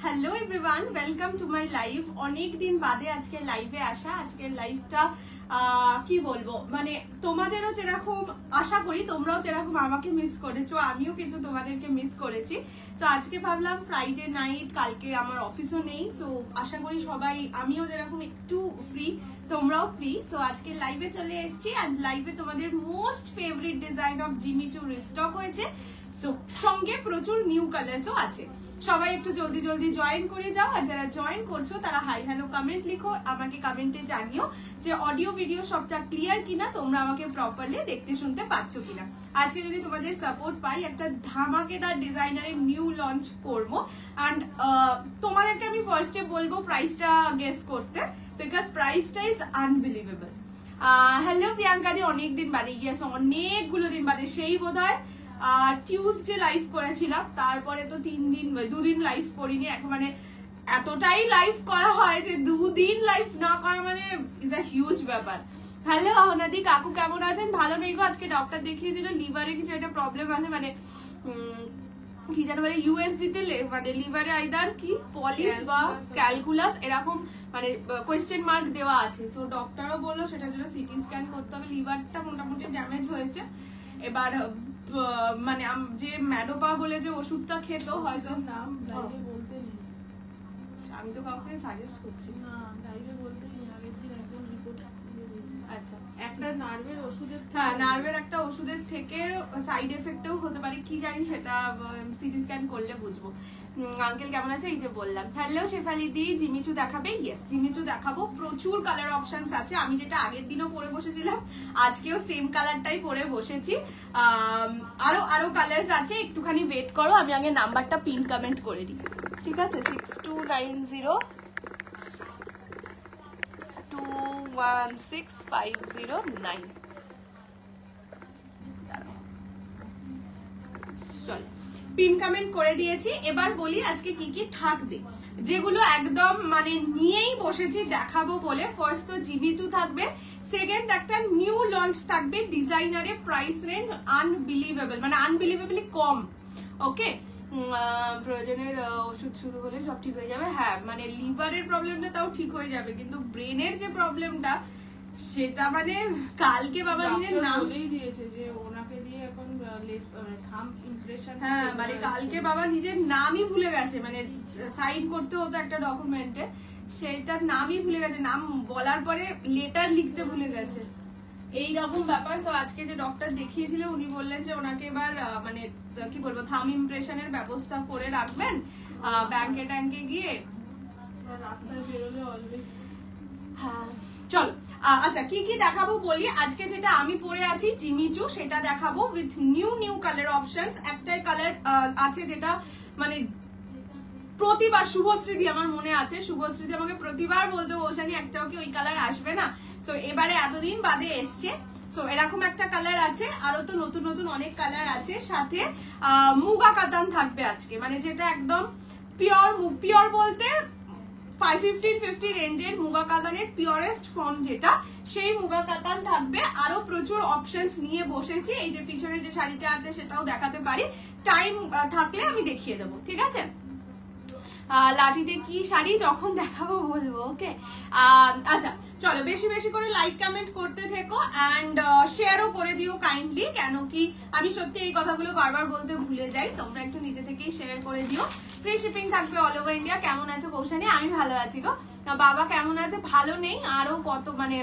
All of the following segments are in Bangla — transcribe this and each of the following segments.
Hello everyone, welcome to my live. অনেক দিন বাদে আজকে লাইভে আসা। আজকের লাইভটা কি বলবো, মানে তোমাদেরও যেরকম আশা করি তোমরাও যেরকম আমাকে মিস করেছো, আমিও কিন্তু তোমাদেরকে মিস করেছি। তো আজকে ভাবলাম ফ্রাইডে নাইট, কালকে আমার অফিসও নেই, সো আশা করি সবাই, আমিও যেরকম একটু ফ্রি তোমরাও ফ্রি। সো আজকে লাইভে চলে এসেছি অ্যান্ড লাইভে তোমাদের most favourite design of Jimmy চু রিস্টক হয়েছে। সো সঙ্গে প্রচুর নিউ কালার্সও আছে। সবাই একটু জলদি জলদি জয়েন করে যাও, আর যারা জয়েন করছো তারা হাই হ্যালো কমেন্ট লিখো, আমাকে কমেন্টে জানিও যে অডিও ভিডিও সবটা ক্লিয়ার কিনা, তোমরা আমাকে প্রপারলি দেখতে শুনতে পাচ্ছ কিনা। আজকে যদি তোমাদের সাপোর্ট পাই, একটা ধামাকেদার ডিজাইনারের নিউ লঞ্চ করবো। অ্যান্ড তোমাদেরকে আমি ফার্স্টে বলবো প্রাইসটা গেস করতে, বিকজ প্রাইসটা ইজ আনবিলিভেবল। হ্যালো প্রিয়াঙ্কা দি, অনেকদিন বাদে, ইয়েস অনেকগুলো দিন বাদে, সেই বোধহয় টিউসডে লাইভ করেছিলাম, তারপরে তো 2 দিন লাইভ করিনি। এখন মানে এতটাই লাইভ করা হয় যে 2 দিন লাইভ না করা মানে ইজ আ হিউজ ব্যাপার। হ্যালো অহনাদি কাকু, কেমন আছেন? ভালো নেই গো, আজকে ডক্টর দেখিয়েছিল লিভারে কিছু একটা প্রবলেম আছে, মানে কি জানো বলে ইউএসজি তে, মানে লিভারে আইদার কি পলিস বা ক্যালকুলাস এরকম মানে কোয়েশ্চেন মার্ক দেওয়া আছে। সো ডক্টরও বললো সেটার জন্য সিটি স্ক্যান করতে হবে। লিভারটা মোটামুটি ড্যামেজ হয়েছে। এবার মানে যে ম্যাডোপা বলে যে ওষুধটা খেত, হয়তো নাম বলতে নেই, আমি তো কাউকে সাজেস্ট করছি না, ডাইরে বলতে নেই, আগের দিন একদম রিপোর্ট। আচ্ছা, একটা নার্ভের ওষুধের, হ্যাঁ নার্ভের একটা ওষুধের থেকে সাইড এফেক্টও হতে পারে, কি জানি সেটা সিটি স্ক্যান করলে বুঝবো। আঙ্কেল কেমন আছে? এই যে বললাম। হ্যালো শেফালি দি, জিমিচু দেখাবে? ইয়েস জিমিচু দেখাবো, প্রচুর কালার অপশনস আছে। আমি যেটা আগের দিনও পরে বসেছিলাম, আজকেও সেম কালারটাই পরে বসেছি। আরো কালার্স আছে, একটুখানি ওয়েট করো, আমি আগে নাম্বারটা পিন কমেন্ট করে দিই, ঠিক আছে? 6290216509। চল পিন কমেন্ট করে দিয়েছি। এবার বলি আজকে কি কি থাকবে, যেগুলো একদম মানে নিয়েই বসেছি দেখাবো বলে। ফার্স্ট তো জিমিচু থাকবে, সেকেন্ড একটা নিউ লঞ্চ থাকবে ডিজাইনারে, প্রাইস রেঞ্জ আনবিলিভেবল, মানে আনবিলিভেবলি কম। ওকে, প্রয়োজনের ওষুধ শুরু হলে সব ঠিক হয়ে যাবে। হ্যাঁ মানে লিভারের প্রবলেমটা তাও ঠিক হয়ে যাবে, কিন্তু ব্রেনের যে প্রবলেমটা সেটা মানে কালকে বাবা নিজের নাম বলেই দিয়েছে যে ওনাকে দিয়ে এখন থাম্ব ইমপ্রেশন, হ্যাঁ মানে কালকে বাবা নিজের নামই ভুলে গেছে, মানে সাইন করতে হতো একটা ডকুমেন্টে, সেটার নামই ভুলে গেছে, নাম বলার পরে লেটার লিখতে ভুলে গেছে, এইরকম ব্যাপার। তো আজকে যে ডক্টর দেখিয়েছিল উনি বললেন যে ওনাকে এবার মানে কি বলবো থাম্ব ইমপ্রেশনের ব্যবস্থা করে রাখবেন, ব্যাংকে ট্যাঙ্কে গিয়ে রাস্তায় বেরোলে অলওয়েজ। হ্যাঁ চলো, আচ্ছা কি কি দেখাবো বলি। আজকে যেটা আমি পরে আছি জিমিচু, সেটা দেখাবো উইথ নিউ কালার অপশনস। একটাই কালার আছে যেটা মানে প্রতিবার শুভশ্রীদি, আমার মনে আছে শুভশ্রীদি আমাকে প্রতিবার বলতো ওশানি একটাও কি ওই কালার আসবে না। সো এবারে এতদিন বাদে এসছে। সো এরকম একটা কালার আছে, আরো তো নতুন নতুন অনেক কালার আছে। সাথে মুগা কাতান থাকবে আজকে, মানে যেটা একদম পিওর বলতে 550 রেঞ্জের মুগা কাতানের পিওরেস্ট ফর্ম যেটা, সেই মুগা কাতান থাকবে। আরো প্রচুর অপশনস নিয়ে বসেছি। এই যে পিছনে যে শাড়িটা আছে সেটাও দেখাতে পারি, টাইম থাকলে আমি দেখিয়ে দেবো, ঠিক আছে? লাঠিতে কি শাড়ি যখন দেখাবো বলবো, ওকে? আচ্ছা চলো, বেশি বেশি করে লাইক কমেন্ট করতে থেকো অ্যান্ড শেয়ারও করে দিও কাইন্ডলি, কেন কি আমি সত্যি এই কথাগুলো বারবার বলতে ভুলে যাই, তোমরা একটু নিজে থেকেই শেয়ার করে দিও। ফ্রি শিপিং থাকবে অল ওভার ইন্ডিয়া। কেমন আছো কৌশানি? আমি ভালো আছি গো। বাবা কেমন আছে? ভালো নেই, আরো কত মানে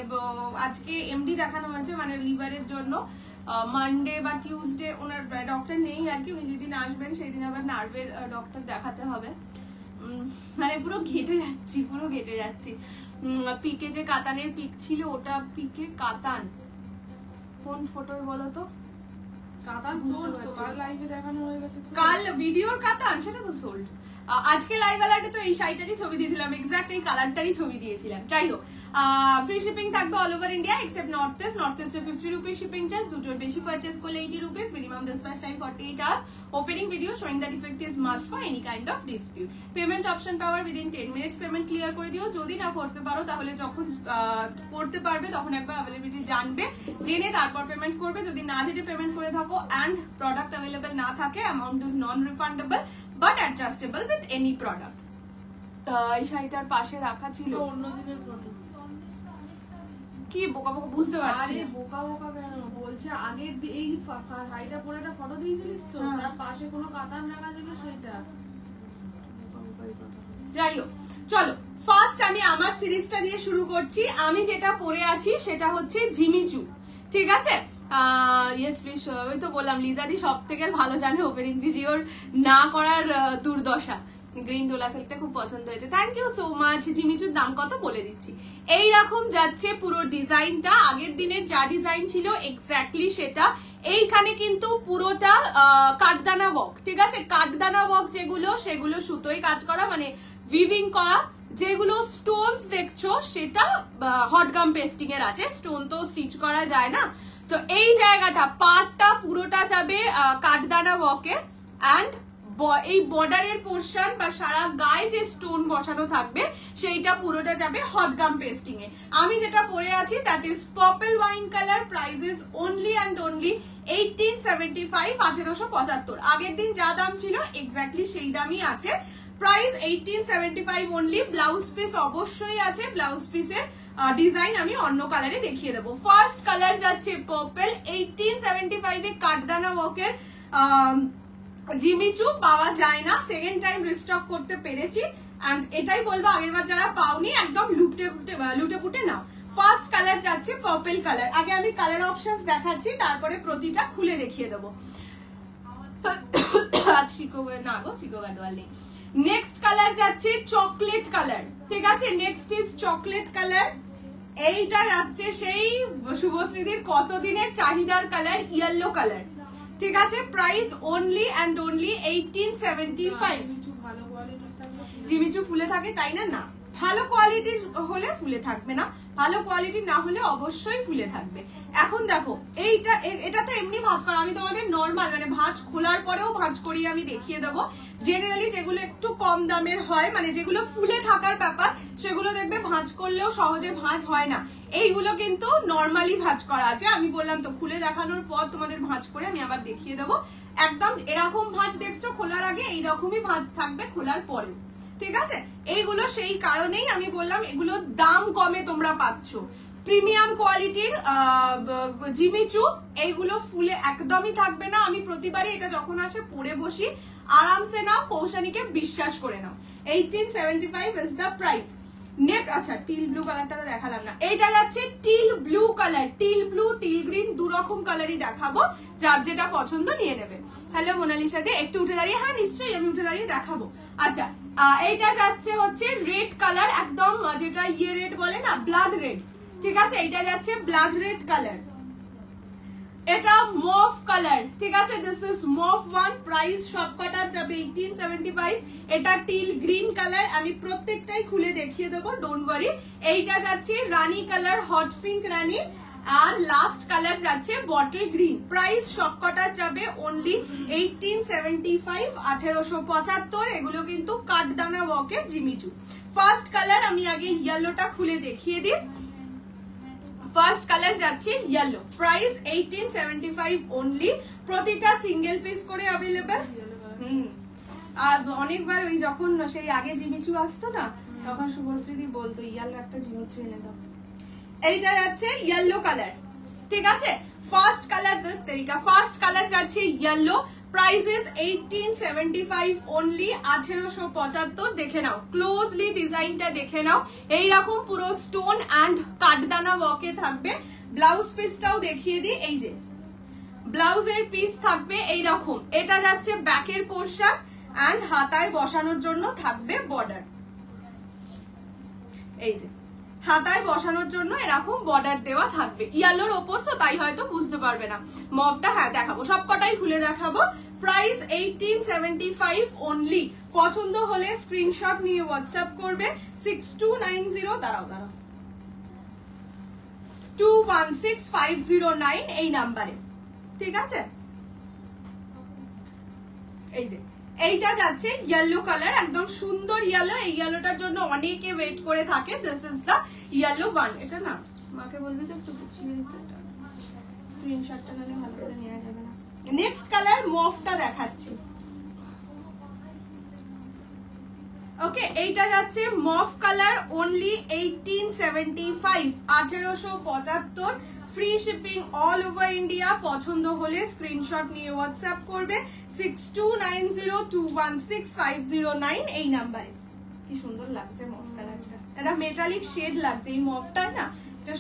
আজকে এমডি দেখানো হয়েছে মানে লিভারের জন্য। মানডে বা টিউসডে ওনার ডক্টর নেই আর কি, উনি যেদিন আসবেন সেই দিন আবার নার্ভের ডক্টর দেখাতে হবে। মানে পুরো ঘেটে যাচ্ছি। পিকে যে কাতানের পিক ছিল, ওটা পিকে কাতান কোন ফটোয় বলো তো? কাতান সোল্ড, তো কাল লাইভে দেখানো হয়ে গেছে, কাল ভিডিওর কাতান সেটা তো সোল্ড। আজকে লাইভ অ্যালার্টে তো এই শাড়িটারই ছবি দিয়েছিলাম, এক্স্যাক্ট এই কালারটারই ছবি দিয়েছিলাম। যাই হোক, ফ্রি শিপিং থাকবে all over India except north ইস্টে 50 রুপিস শিপিং চার্জ, দুটোর বেশি পারচেস করলে 80 rupees, minimum dispatch time 48 hours, opening video showing the defect is must for any kind of dispute, payment option power within 10 minutes payment clear করে দিও। যদি না করতে পারো তাহলে যখন করতে পারবে তখন একবার অ্যাভেলেবিলিটি জানবে, জেনে তারপর পেমেন্ট করবে। যদি না জেনে পেমেন্ট করে থাকো অ্যান্ড প্রোডাক্ট অ্যাভেলেবল না থাকে, amount is non refundable but adjustable with any product. এই শাড়িটার পাশে রাখা ছিল অন্য দিনের ফটো। কি বোকা বোকা বুঝতে পারছি আরে বোকা বোকা কেন বলছে, আগের এই শাড়িটা পরে একটা ফটো দিয়েছিলিস তো, তার পাশে কোনো কাতান রাখা ছিল সেইটা। যাই হোক, চলো ফার্স্ট আমি আমার সিরিজটা দিয়ে শুরু করছি। আমি যেটা পরে আছি সেটা হচ্ছে জিমিচু, ঠিক আছে? Yes please. আমি তো বললাম লিজাদি সব থেকে ভালো জানে ওপেনিং ভিডিওর না করার দুর্দশা। গ্রিন ডোলা সিল্কটা খুব পছন্দ হয়েছে, থ্যাংক ইউ সো মাচ। জিমিচুর দাম কত বলে দিচ্ছি। এইরকম যাচ্ছে পুরো ডিজাইনটা, আগের দিনের যা ডিজাইন ছিল এক্স্যাক্টলি সেটা। এইখানে কিন্তু পুরোটা কাঠদানা ওয়ার্ক, ঠিক আছে? কাঠদানা ওয়ার্ক যেগুলো সেগুলো সুতোয় কাজ করা, মানে উইভিং করা। যেগুলো স্টোনস দেখছো সেটা হটগাম পেস্টিং এর আছে, স্টোন তো স্টিচ করা যায় না। সো এই জায়গাটা পার্টটা পুরোটা যাবে কাঠদানা ওয়ার্কে, অ্যান্ড এই বর্ডারের পোর্শন বা সারা গায়ে যে স্টোন বসানো থাকবে সেইটা পুরোটা যাবে হটগাম পেস্টিং এ। আমি যেটা পরে আছি that is purple wine colour, price is only and only 1875, 1875। আগের দিন যা দাম ছিল এক্স্যাক্টলি সেই দামই আছে, প্রাইস 1875 অনলি। ব্লাউজ পিস অবশ্যই আছে, ব্লাউজ পিসের ডিজাইন আমি অন্য কালারে দেখিয়ে দেবো। ফার্স্ট কালার যাচ্ছে পার্পল, 1875 এ কাঠদানা ওয়ার্কের জিমিচু পাওয়া যায় না, সেকেন্ড টাইম রিস্টক করতে পেরেছি। এন্ড এটাই বলবো আগেরবার যারা পাওনি একদম লুটে পুটে নাও। ফার্স্ট কালার যাচ্ছে পার্পল কালার। আগে আমি কালার অপশনস দেখাচ্ছি, তারপরে প্রতিটা খুলে দেখিয়ে দেবো। নেক্সট কালার যাচ্ছে চকলেট কালার, ঠিক আছে? Next is chocolate colour. এইটা যাচ্ছে সেই শুভশ্রীদির কতদিনের চাহিদার কালার, ইয়েলো কালার, ঠিক আছে? Price only and only 1875। Jimmy Choo ফুলে থাকে তাই না? না, ভালো কোয়ালিটির হলে ফুলে থাকবে না, ভালো কোয়ালিটি না হলে অবশ্যই ফুলে থাকবে। এখন দেখো এটা তো এমনি ভাঁজ করা, আমি তোমাদের নর্মাল মানে ভাঁজ খোলার পরেও ভাঁজ করিয়ে আমি দেখিয়ে দেবো। জেনারেলি যেগুলো একটু কম দামের হয়, মানে যেগুলো ফুলে থাকার ব্যাপার, সেগুলো দেখবে ভাঁজ করলেও সহজে ভাঁজ হয় না। এইগুলো কিন্তু নর্মালি ভাঁজ করা আছে। আমি বললাম তো খুলে দেখানোর পর তোমাদের ভাঁজ করে আমি আবার দেখিয়ে দেবো। একদম এরকম ভাঁজ দেখছো খোলার আগে, এইরকমই ভাঁজ থাকবে খোলার পরে, ঠিক আছে? এইগুলো সেই কারণেই আমি বললাম এগুলো দাম কমে তোমরা পাচ্ছ। প্রিমিয়াম কোয়ালিটির জিমিচু, এইগুলো ফুলে একদমই থাকবে না। আমি প্রতিবারই এটা যখন আসে পরে বসি, আরামসে নাও, কৌশানীকে বিশ্বাস করে নাও। 1875 ইজ দ্য প্রাইস। নেক্সট, আচ্ছা টিল ব্লু কালারটা দেখালাম না, এইটা যাচ্ছে teal blue colour. Teal blue, till green, দু রকম কালারই দেখাবো, যার যেটা পছন্দ নিয়ে নেবে। হ্যালো মোনালিসা দে, একটু উঠে দাঁড়িয়ে, হ্যাঁ নিশ্চয়ই আমি উঠে দাঁড়িয়ে দেখাবো। আচ্ছা এইটা যাচ্ছে হচ্ছে রেড কালার, একদম যেটা ইয়ে রেড বলে না, ব্লাড রেড, ঠিক আছে? এইটা যাচ্ছে ব্লাড রেড কালার। এটা মফ কালার, ঠিক আছে? দিস ইজ মফ ওয়ান, প্রাইস সবকটার যাবে 1875। এটা টিল গ্রিন কালার, আমি প্রত্যেকটাই খুলে দেখিয়ে দেবো, ডোন্ট ওয়ারি। এইটা যাচ্ছে রানী কালার, হট পিঙ্ক রানী, আর লাস্ট কালার যাচ্ছে বটল গ্রিন। প্রাইস সবকটার যাবে অনলি 1875, 1875। এগুলো কিন্তু কাঠদানা ওয়ার্কের জিমিচু। ফার্স্ট কালার আমি আগে ইয়েলোটা খুলে দেখিয়ে দিই। ফার্স্ট কালার যাচ্ছে ইয়েলো, প্রাইস 1875 অনলি। প্রতিটা সিঙ্গেল পিস করে অ্যাভেলেবেল। আর অনেকবার ওই যখন সেই আগে জিমিচু আসতো না, তখন শুভশ্রীদি বলতো ইয়েলো একটা জিমিচু এনে দাও। এইটা যাচ্ছে ইয়েলো কালার, ঠিক আছে? ফার্স্ট কালার তরিকা, ফার্স্ট কালার যাচ্ছে ইয়েলো, প্রাইস ইজ 1875 অনলি, 1875। দেখে নাও ক্লোজলি, ডিজাইনটা দেখে নাও, এইরকম পুরো স্টোন অ্যান্ড কাঠদানা ওয়ার্কে থাকবে। ব্লাউজ পিসটাও দেখিয়ে দিই, এই যে ব্লাউজের পিস থাকবে এইরকম। এটা যাচ্ছে ব্যাকের পোর্শন অ্যান্ড হাতায় বসানোর জন্য থাকবে বর্ডার, এই যে হাতায় বসানোর জন্য এরকম বর্ডার দেওয়া থাকবে। ইয়েলোর ওপর তো তাই হয়তো বুঝতে পারবে না। মফটা হ্যাঁ দেখাবো, সবকটাই খুলে দেখাবো। Price 1875 only. পছন্দ হলে স্ক্রিনশট নিয়ে হোয়াটসঅ্যাপ করবে 6290, দাঁড়াও 216509 এই নাম্বারে, ঠিক আছে? এই যে এইটা যাচ্ছে ইয়েলো কালার, একদম সুন্দর ইয়েলো। এই ইয়েলোটার জন্য অনেকে ওয়েট করে থাকে। This is the yellow one. এটা না মাকে বলবি তো একটু গুছিয়ে দিতে, স্ক্রিনশটটা নালে ভালো করে নেওয়া যাবে না। নেক্সট কালার মফটা দেখাচ্ছি, ওকে? ওকে, এইটা যাচ্ছে মফ colour, only 1875, 1875, free shipping all over India. পছন্দ হলে স্ক্রিনশট নিয়ে হোয়াটসঅ্যাপ করবে 6290216509 এই নাম্বারে। কি সুন্দর লাগছে মফ কালারটা, এটা মেটালিক শেড লাগছে এই মফটা না, এটা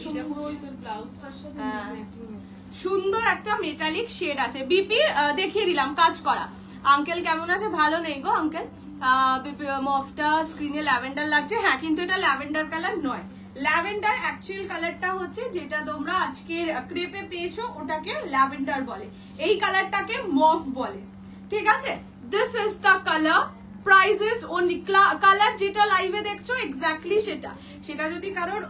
সুন্দর একটা মেটালিক শেড আছে। বিপি দেখিয়ে দিলাম কাজ করা। আঙ্কেল কেমন আছে? ভালো নেই গো আঙ্কেল। মফটা স্ক্রিনে ল্যাভেন্ডার লাগছে, হ্যাঁ কিন্তু এটা ল্যাভেন্ডার কালার নয়। ল্যাভেন্ডার অ্যাকচুয়াল কালারটা হচ্ছে যেটা তোমরা আজকের ক্রেপে পেয়েছো ওটাকে ল্যাভেন্ডার বলে, এই কালারটাকে মফ বলে, ঠিক আছে? This is the colour, prices only. Colour যেটা লাইভে দেখছো এক্স্যাক্টলি সেটা যদি কারোর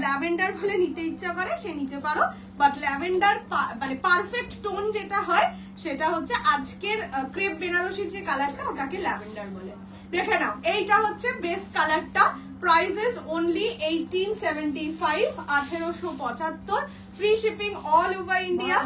ল্যাভেন্ডার বলে নিতে ইচ্ছা করে সে নিতে পারো, বাট ল্যাভেন্ডার মানে পারফেক্ট টোন যেটা হয় সেটা হচ্ছে আজকের ক্রেপ বেনারসির যে কালারটা ওটাকে ল্যাভেন্ডার বলে। দেখে নাও, এইটা হচ্ছে বেস্ট কালারটা, prices only 1875, 1875, free shipping all over India.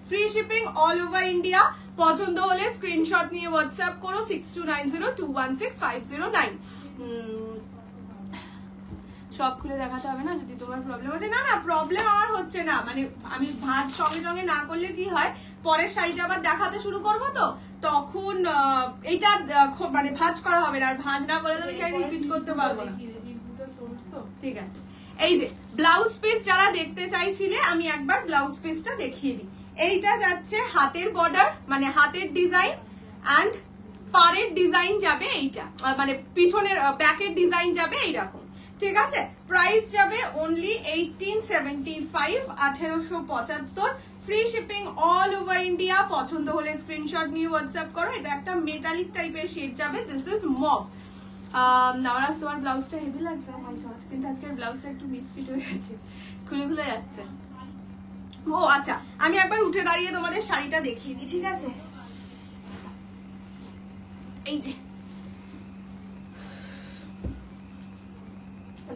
Free shipping all over India. পছন্দ হলে স্ক্রিনশট নিয়ে হোয়াটসঅ্যাপ করো 6290216509। সব খুলে দেখাতে হবে না যদি তোমার প্রবলেম হচ্ছে। না না, প্রবলেম আমার হচ্ছে না, মানে আমি ভাঁজ সঙ্গে সঙ্গে না করলে কি হয়, পরের শাড়িটা আবার দেখাতে শুরু করবো তো তখন এইটা মানে ভাঁজ করা হবে না, আর ভাঁজ না করলে তো শাড়ি রিপিট করতে পারবো না। ঠিক আছে, এই যে ব্লাউজ পিস যারা দেখতে চাইছিলে আমি একবার ব্লাউজ পিসটা দেখিয়ে দিই। এইটা যাচ্ছে হাতের বর্ডার, মানে হাতের ডিজাইন অ্যান্ড পাড়ের ডিজাইন যাবে এইটা, মানে পিছনের ব্যাকের ডিজাইন যাবে এইরকম, ঠিক আছে? প্রাইস যাবে only 1875, 1875, free shipping all over India. পছন্দ হলে স্ক্রিনশট নিয়ে হোয়াটসঅ্যাপ করো। এটা একটা মেটালিক টাইপের শেড যাবে, দিস ইজ মভ। নাওরাজ তোমার ব্লাউজটা হেভি লাগছে, কিন্তু আজকের ব্লাউজটা একটু মিসফিট হয়ে গেছে, খুলে খুলে যাচ্ছে। ও আচ্ছা, আমি একবার উঠে দাঁড়িয়ে তোমাদের শাড়িটা দেখিয়ে দিই, ঠিক আছে? এই যে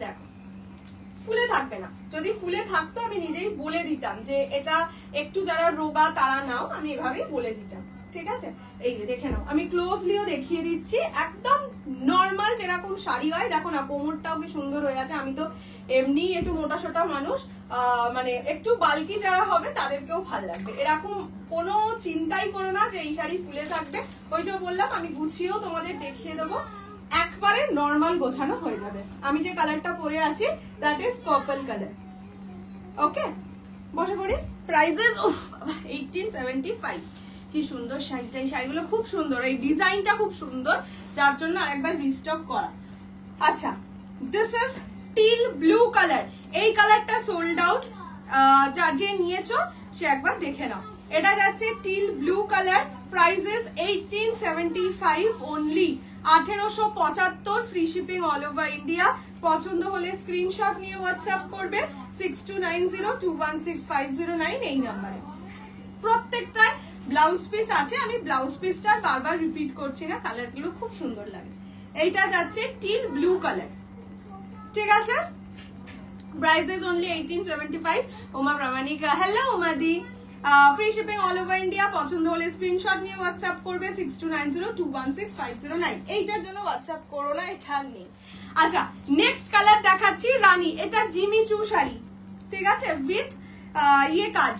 দেখো, ফুলে থাকবে না, যদি ফুলে থাকতো আমি নিজেই বলে দিতাম যে এটা একটু যারা রোগা তারা নাও, আমি এভাবেই বলে দিতাম, ঠিক আছে? এই যে দেখে নাও, আমি ক্লোজলিও দেখিয়ে দিচ্ছি, একদম নর্মাল যেরকম শাড়ি হয়। দেখো না কোমরটাও কি সুন্দর হয়ে আছে, আমি তো এমনি একটু মোটা সোটা মানুষ, মানে একটু বালকি যারা হবে তাদেরকেও ভালো লাগবে। এরকম কোনো চিন্তাই করো না যে এই শাড়ি ফুলে থাকবে, ওই যে বললাম আমি গুছিয়েও তোমাদের দেখিয়ে দেবো, একবারে নর্মাল গোছানো হয়ে যাবে। আমি যে কালারটা পরে আছি দ্যাট ইজ পার্পল কালার। ওকে, বসে পড়ি। প্রাইসেস 1875। কি সুন্দর শাড়িটা, এই শাড়িগুলো খুব সুন্দর, এই ডিজাইনটা খুব সুন্দর, যার জন্য আরেকবার রিস্টক করা। আচ্ছা, this is teal blue colour. এই কালারটা সোল্ড আউট, যে নিয়েছো সে একবার দেখে নাও। এটা যাচ্ছে teal blue colour, prices 1875 only, 1875, free shipping all over India. পছন্দ হলে স্ক্রিনশট নিয়ে হোয়াটসঅ্যাপ করবে 6290216509 এই নাম্বারে। প্রত্যেকটায় ব্লাউজ পিস আছে, আমি ব্লাউজ পিসটা বারবার রিপিট করছি না, কালারগুলো খুব সুন্দর লাগে। এইটা যাচ্ছে টিল ব্লু কালার, ঠিক আছে? Prices only 1875। Oma Pramanik, hello ওমাদি। Free shipping all over India. পছন্দ হলে স্ক্রিনশট নিয়ে হোয়াটসঅ্যাপ করবে 6290216509। এইটার জন্য হোয়াটসঅ্যাপ করো না, এটা নেই। আচ্ছা, নেক্সট কালার দেখাচ্ছি রানী। এটা জিমিচু শাড়ি, ঠিক আছে, উইথ ইয়ে কাজ,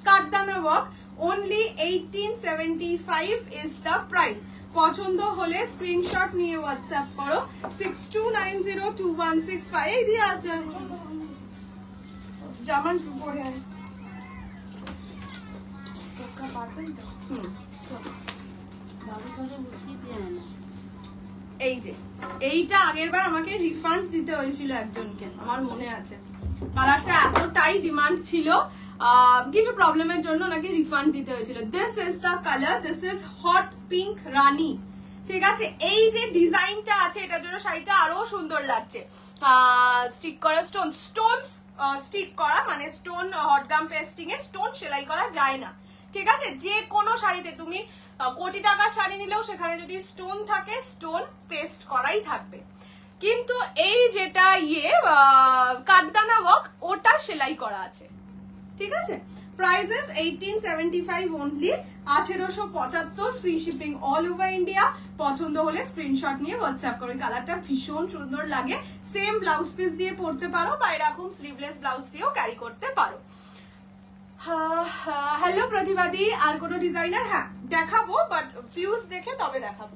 কাঠদানা work. Only 1875 is the price. পছন্দ হলে স্ক্রিনশট নিয়ে হোয়াটসঅ্যাপ করো 62902165। এই দিয়ে আছে জামান পরে এই যে এইটা আগের বার আমাকে রিফান্ড দিতে হয়েছিল একজনকে, আমার মনে আছে। কালারটা এতটাই ডিমান্ড ছিল, কিছু প্রবলেমের জন্য ওনাকে রিফান্ড দিতে হয়েছিল। This is the colour, this is hot pink rani, ঠিক আছে? এই যে ডিজাইনটা আছে এটার জন্য শাড়িটা আরো সুন্দর লাগছে। স্টিক করা স্টোনস স্টিক করা, মানে স্টোন হটগাম পেস্টিং এ স্টোন সেলাই করা যায় না, ঠিক আছে? যে কোনো শাড়িতে তুমি কোটি টাকার শাড়ি নিলেও সেখানে যদি স্টোন থাকে স্টোন পেস্ট করাই থাকবে, কিন্তু এই যেটা কাঠদানা ওয়ার্ক ওটা সেলাই করা আছে, ঠিক আছে, prices 1875 only, 1875, free shipping all over India. পছন্দ হলে স্ক্রিনশট নিয়ে হোয়াটসঅ্যাপ করে। কালারটা ভীষণ সুন্দর লাগে, সেম ব্লাউজ পিস দিয়ে পরতে পারো বা এরকম স্লিভলেস ব্লাউজ দিয়েও ক্যারি করতে পারো। হ্যালো প্রতিবাদী, আর কোনো ডিজাইনার? হ্যাঁ দেখাবো, বাট ভিউজ দেখে তবে দেখাবো।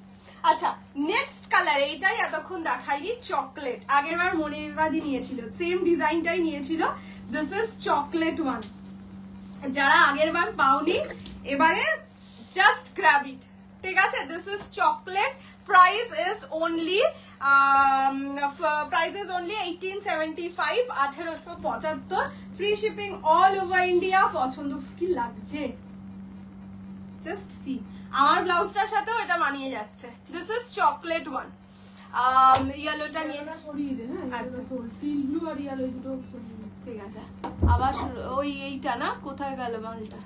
আচ্ছা, নেক্সট কালার, এইটাই এতক্ষণ দেখাইনি, চকলেট। আগেরবার মনিবাদী নিয়েছিল, সেম ডিজাইনটাই নিয়েছিল। This is chocolate one. যারা আগেরবার পাওনি, এবারে জাস্ট গ্র্যাব ইট, ঠিক আছে? This is chocolate, price is only 1875, 1875, free shipping all over India. পছন্দ কি লাগছে, জাস্ট সি। আমার ব্লাউজটার সাথেও এটা মানিয়ে যাচ্ছে। This is chocolate one. ইয়েলোটা নিয়ে সরিয়ে দে। হ্যাঁ, টিল ব্লু আর ইয়েলো দুটো সরিয়ে দে। ঠিক আছে, আবার ওই এইটা না, কোথায় গেল মালটা?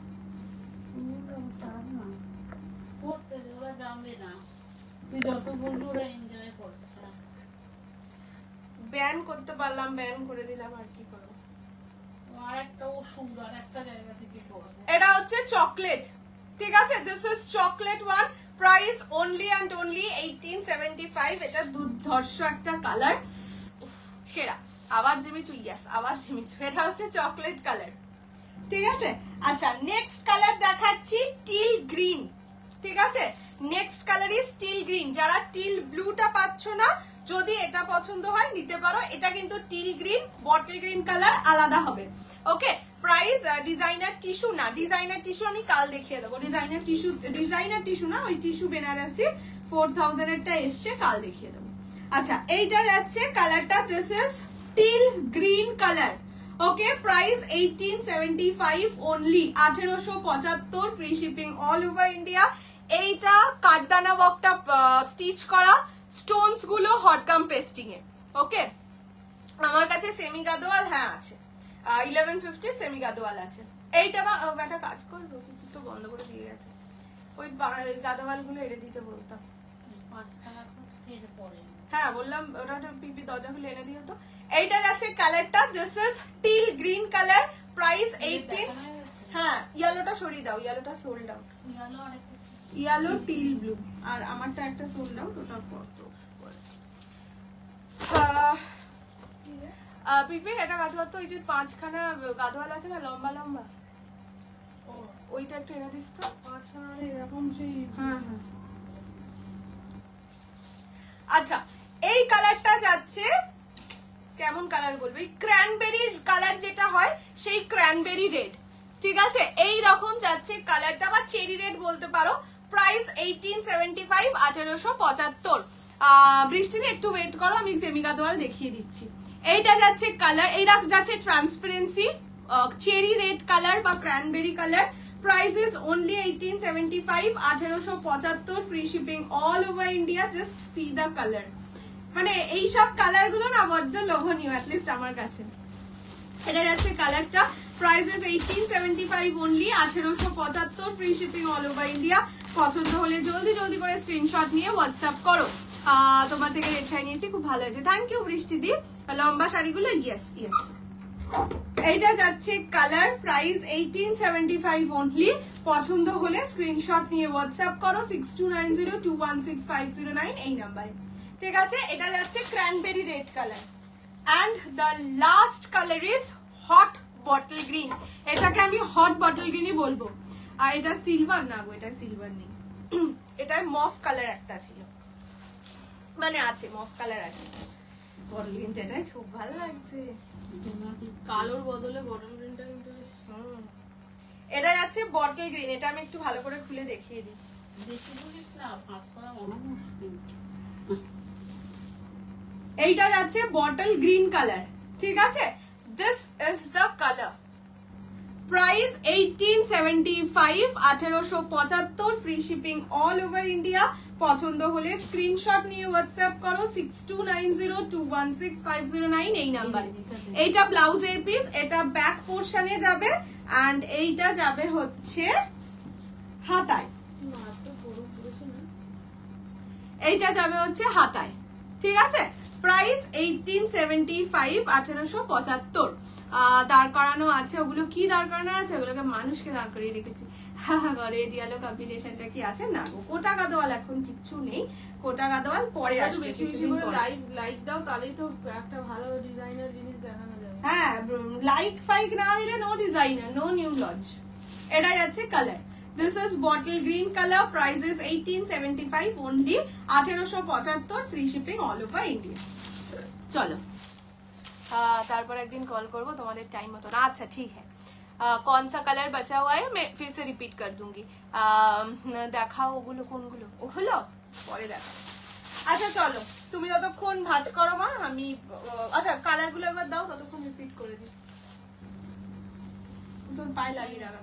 ব্যান করতে পারলাম, ব্যান করে দিলাম, আর কি করবো। এটা হচ্ছে চকলেট, ঠিক আছে? This is chocolate one, price only and only 1875। এটা দুর্ধর্ষ একটা কালার, সেরা। আবার জিমিচু, ইয়েস আবার জিমিচু। এটা হচ্ছে চকলেট কালার, ঠিক আছে? আচ্ছা, নেক্সট কালার দেখাচ্ছি, টিল গ্রিন, ঠিক আছে? Next colour is teal green. যারা টিল ব্লুটা পাচ্ছ না, যদি এটা পছন্দ হয় নিতে পারো। এটা কিন্তু till green, bottle green colour আলাদা হবে। ওকে, প্রাইস ডিজাইনার টিস্যু না, ডিজাইনার টিস্যু আমি কাল দেখিয়ে দেবো। ডিজাইনার টিস্যু না, ওই টিস্যু বেনারসি 4000 এরটা এসছে, কাল দেখিয়ে দেবো। আচ্ছা, এইটা যাচ্ছে কালারটা, this is teal green colour. Okay, price 1875 only, 1875, free shipping all over India. এইটা কাঠদানা ওয়ার্কটা স্টিচ করা, স্টোনস গুলো হটকাম পেস্টিং এ। ওকে, আমার কাছে সেমি গাদোয়াল হ্যাঁ আছে, 1150 সেমি গাদোয়াল আছে। এইটা একটা কাজ করবো, তো বন্ধ করে দিয়ে গেছে, ওই গাদোয়াল গুলো এনে দিতে বলতাম। হ্যাঁ বললাম, ওটা পিপি দরজা খুলে এনে দিও তো। এইটা যাচ্ছে কালারটা, this is teal green colour, price 18। হ্যাঁ, ইয়েলোটা সরিয়ে দাও, ইয়েলোটা sold out. Yellow teal blue, আর আমারটা একটা সোল্ড আউট, ওটা কত পিপি। এটা গাদোয়াল তো, ওই যে 5খানা গাদোয়াল আছে না লম্বা লম্বা, ওইটা একটু এনে দিস তো। এরকম সেই, হ্যাঁ হ্যাঁ। আচ্ছা, এই কালারটা যাচ্ছে, কেমন কালার বলবো, এই ক্র্যানবেরির কালার যেটা হয়, সেই ক্র্যানবেরি রেড, ঠিক আছে? এই রকম যাচ্ছে কালারটা, বা চেরি রেড বলতে পারো। প্রাইস 1875, 1875। বৃষ্টিতে একটু ওয়েট করো, আমি সেমি গাদোয়াল দেখিয়ে দিচ্ছি। এইটা যাচ্ছে কালার, এইটা যাচ্ছে ট্রান্সপারেন্সি চেরি রেড কালার বা cranberry colour. Price is only 1875, 1875, free shipping all over India. Just see the colour, মানে এইসব কালার গুলো না বড্ড লোভনীয়, অ্যাটলিস্ট আমার কাছে। এটা যাচ্ছে কালারটা, price is 1875 only, 1875, free shipping all over India. পছন্দ হলে জলদি জলদি করে স্ক্রিনশট নিয়ে হোয়াটসঅ্যাপ করো। তোমার থেকে রেছাই নিয়েছি, খুব ভালো হয়েছে, থ্যাংক ইউ বৃষ্টি দি। লম্বা শাড়িগুলো, ইয়েস ইয়েস। এইটা যাচ্ছে কালার, প্রাইস 1875 অনলি। পছন্দ হলে স্ক্রিনশট নিয়ে হোয়াটসঅ্যাপ করো 6290216509 এই নাম্বারে, ঠিক আছে? এটা যাচ্ছে cranberry red colour, and the last colour is hot bottle green. এটাকে আমি হট বটল গ্রিনই বলবো। আর এটা সিলভার না গো, এটা সিলভার নেই, এটা মফ কালার একটা ছিল, মানে আছে মফ কালার আছে। বটল গ্রিনটা এটাই খুব ভালো লাগছে, কালোর বদলে বটল গ্রিনটা কিন্তু এটা যাচ্ছে বটল গ্রিন। এটা আমি একটু ভালো করে খুলে দেখিয়ে দিই। বেশি বলিস না, ভাঁজ করা মনে মুশকিল। এইটা যাচ্ছে বটল গ্রিন কালার, ঠিক আছে? This is the colour. Price 1875, 1875, free shipping all over India. পছন্দ হলে স্ক্রিনশট নিয়ে হোয়াটসঅ্যাপ করো 6290216509 এই নাম্বারে। এইটা ব্লাউজের পিস, এটা ব্যাক পোর্শনে যাবে, এন্ড এইটা যাবে হচ্ছে হাতায়, এইটা যাবে হচ্ছে হাতায়, ঠিক আছে? প্রাইস 1875, 1875। দাঁড় করানো আছে। ওগুলো কি দাঁড় করানো আছে? ওগুলোকে মানুষকে দাঁড় করিয়ে রেখেছি। রেড ইয়েলো কম্বিনেশনটা কি আছে না গো, কোটা গাদোয়াল এখন কিচ্ছু নেই, কোটা গাদোয়াল পরে আসবে। বেশি বেশি করে লাইক দাও, তাহলেই তো একটা ভালো ডিজাইনার জিনিস দেখানো যাবে। হ্যাঁ, লাইক ফাইক না দিলে no designer, no new launch. এটা যাচ্ছে colour, this is bottle green colour, price is 1875 only, 1875, free shipping all over India. চলো তারপর একদিন কল করবো তোমাদের টাইম মতো না। अच्छा ठीक है, कौन सा कलर बचा हुआ है मैं फिर से रिपीट कर दूंगी। দেখাও ওগুলো কোনগুলো, ওগুলো পরে দেখা। আচ্ছা চলো, তুমি যতক্ষণ ভাঁজ করো মা, আমি আচ্ছা কালার গুলো একবার দাও, ততক্ষণ রিপিট করে দিই। তোর পায়ে লাগিয়ে রাখা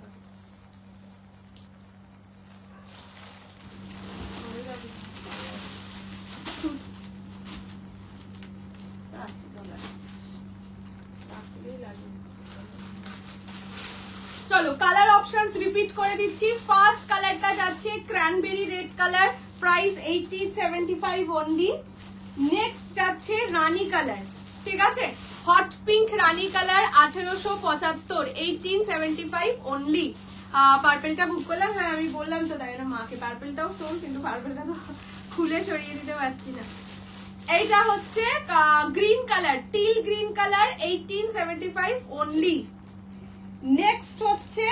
চলো কালার অপশনস রিপিট করে দিচ্ছি। ফার্স্ট কালারটা যাচ্ছে cranberry red colour, price 1875 only। Next যাচ্ছে রানী কালার, ঠিক আছে, হট পিঙ্ক রানী কালার 1875, 1875 only। পার্পেলটা বুক করলাম, হ্যাঁ আমি বললাম তো তাই না মাকে পার্পেলটাও সোল, কিন্তু পার্পেলটা তো খুলে সরিয়ে দিতে পারছি না। এইটা হচ্ছে green colour, till green colour, 1875 only। Next হচ্ছে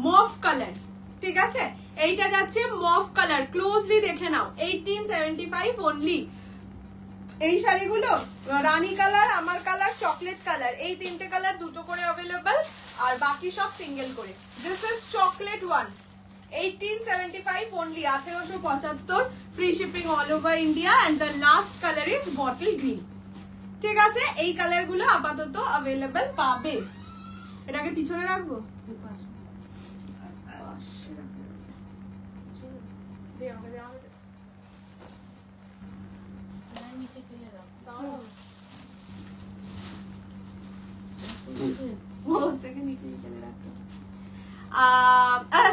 মফ কালার, ঠিক আছে, এইটা যাচ্ছে মফ কালার, ক্লোজলি দেখে নাও, 1875 only। এই শাড়িগুলো রানী কালার, আমার কালার, চকলেট কালার, এই তিনটে কালার দুটো করে অ্যাভেলেবল, আর বাকি সব সিঙ্গেল করে। This is chocolate one, 1875 only, 1875, free shipping all over India, and the last colour is bottle green. ঠিক আছে, এই কালার গুলো আপাতত অ্যাভেলেবল পাবে। এটাকে পিছনে রাখবো,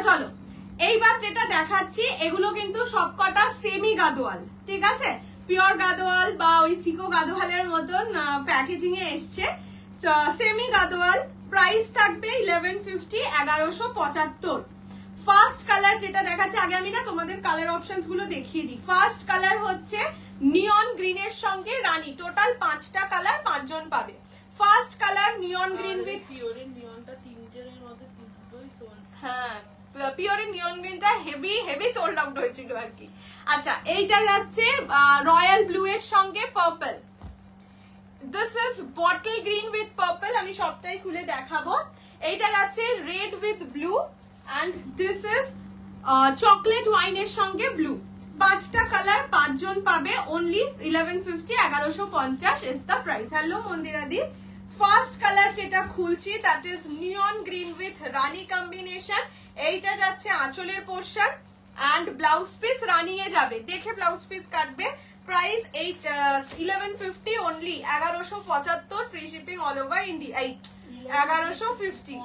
চলো এইবার যেটা দেখাচ্ছি এগুলো কিন্তু সবকটা সেমি গাদোয়াল, ঠিক আছে, পিওর গাদোয়াল বা ওই সিকো গাদোয়ালের মতন প্যাকেজিং এ এসছে, সেমি গাদোয়াল। প্রাইস থাকবে 1150, 1175। ফার্স্ট কালার যেটা দেখাচ্ছে, আগে আমি না তোমাদের কালার অপশনস গুলো দেখিয়ে দিই। ফার্স্ট কালার হচ্ছে নিয়ন গ্রিনের সঙ্গে রানী, টোটাল 5টা কালার, 5 জন পাবে। First colour neon green with পিওরের নিয়নটা 3জনের মধ্যে 3টোই সোল্ড। হ্যাঁ, পিওরের নিয়ন গ্রিনটা হেভি সোল্ড আউট হয়েছিল আর কি। আচ্ছা, এইটা যাচ্ছে রয়্যাল ব্লু এর সঙ্গে পার্পল। This is bottle green with purple, আমি সবটাই খুলে দেখাবো। এইটা যাচ্ছে red with blue, and this is chocolate wine এর সঙ্গে ব্লু। 5টা কালার, 5 জন পাবে, only 1150, 1150 is the price. Hello মন্দিরাদি, ফার্স্ট কালার যেটা খুলছি that is neon green with rani combination. এইটা যাচ্ছে আঁচলের portion, and blouse piece running এ যাবে, দেখে ব্লাউজ পিস কাটবে। Price 1150 only, 1175, free shipping all over India. 1150,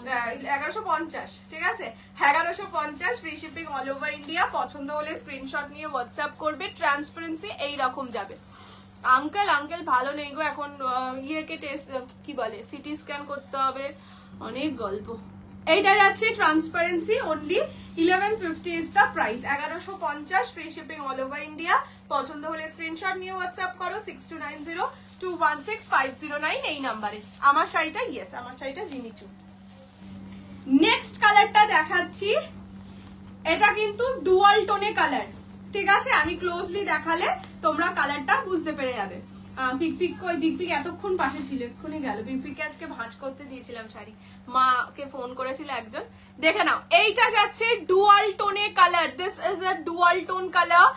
1150, ঠিক আছে, 1150, free shipping all over India. পছন্দ হলে স্ক্রিনশট নিয়ে হোয়াটসঅ্যাপ করবে। ট্রান্সপারেন্সি এইরকম যাবে। আঙ্কেল ভালো নেই গো এখন, ইয়েকে টেস্ট কি বলে, সিটি স্ক্যান করতে হবে, অনেক গল্প। এইটা যাচ্ছে transparency only, 1150 is the price, 1150, free shipping all over India. পছন্দ হলে স্ক্রিনশট নিয়ে হোয়াটসঅ্যাপ করো 6290216509 এই নাম্বারে। আমার শাড়িটা, ইয়েস আমার শাড়িটা জিমিচু। নেক্সট কালারটা দেখাচ্ছি, এটা কিন্তু ডুয়াল টোনে কালার, ঠিক আছে, আমি ক্লোজলি দেখালে তোমরা কালারটা বুঝতে পেরে যাবে। পিক এতক্ষণ পাশে ছিল, এক্ষুনি গেল। পিককে আজকে ভাঁজ করতে দিয়েছিলাম শাড়ি, মাকে ফোন করেছিল একজন, দেখে নাও। এইটা যাচ্ছে ডুয়াল টোনে colour, this is a dual tone colour,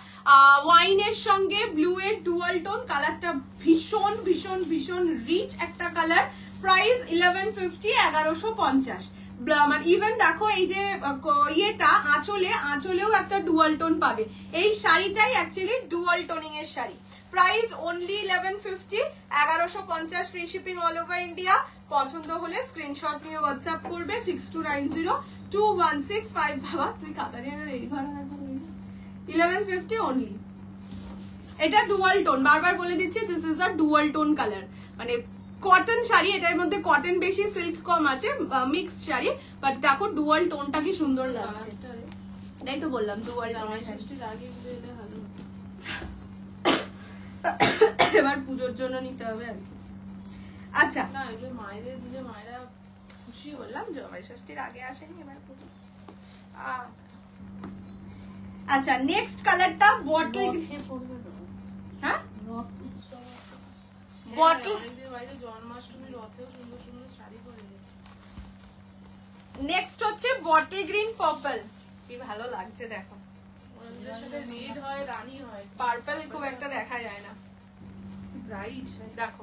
ওয়াইনের সঙ্গে ব্লু এর ডুয়াল টোন। কালারটা ভীষণ ভীষণ ভীষণ রিচ একটা কালার। প্রাইস 1150, 1150। মানে ইভেন দেখো এই যে ইয়েটা আঁচলেও একটা ডুয়াল টোন পাবে। এই শাড়িটাই অ্যাকচুয়ালি ডুয়াল টোনিং এর sari. Price only 1150, 1150, free shipping all over India. পছন্দ হলে স্ক্রিনশট নিয়ে হোয়াটসঅ্যাপ করবে 62902165। বাবা তুই কাতারি রেডি করা 1150 অনলি। এটা ডুয়াল টোন, বারবার বলে দিচ্ছি, this is a dual tone colour, মানে কটন শাড়ি, এটার মধ্যে কটন বেশি সিল্ক কম আছে, মিক্স শাড়ি, বাট দেখো ডুয়াল টোনটা কি সুন্দর লাগছে। এটাই তো বললাম ডুয়াল টোনের শাড়ি। এবার পুজোর জন্য নিতে হবে আর কি। আচ্ছা না এগুলো মায়েদের দিলে মায়েরা খুশি হলো। বললাম জামাই ষষ্ঠীর আগে আসেনি, এবার পুজো। আচ্ছা নেক্সট কালারটা বটল, হ্যাঁ বটল, জন্মাষ্টমী রথেও সুন্দর সুন্দর শাড়ি পরে। নেক্সট হচ্ছে বটল গ্রিন পার্পল, কি ভালো লাগছে দেখো। ওদের সাথে রেড হয়, রানী হয়, পার্পল খুব একটা দেখা যায় না। ব্রাইট দেখো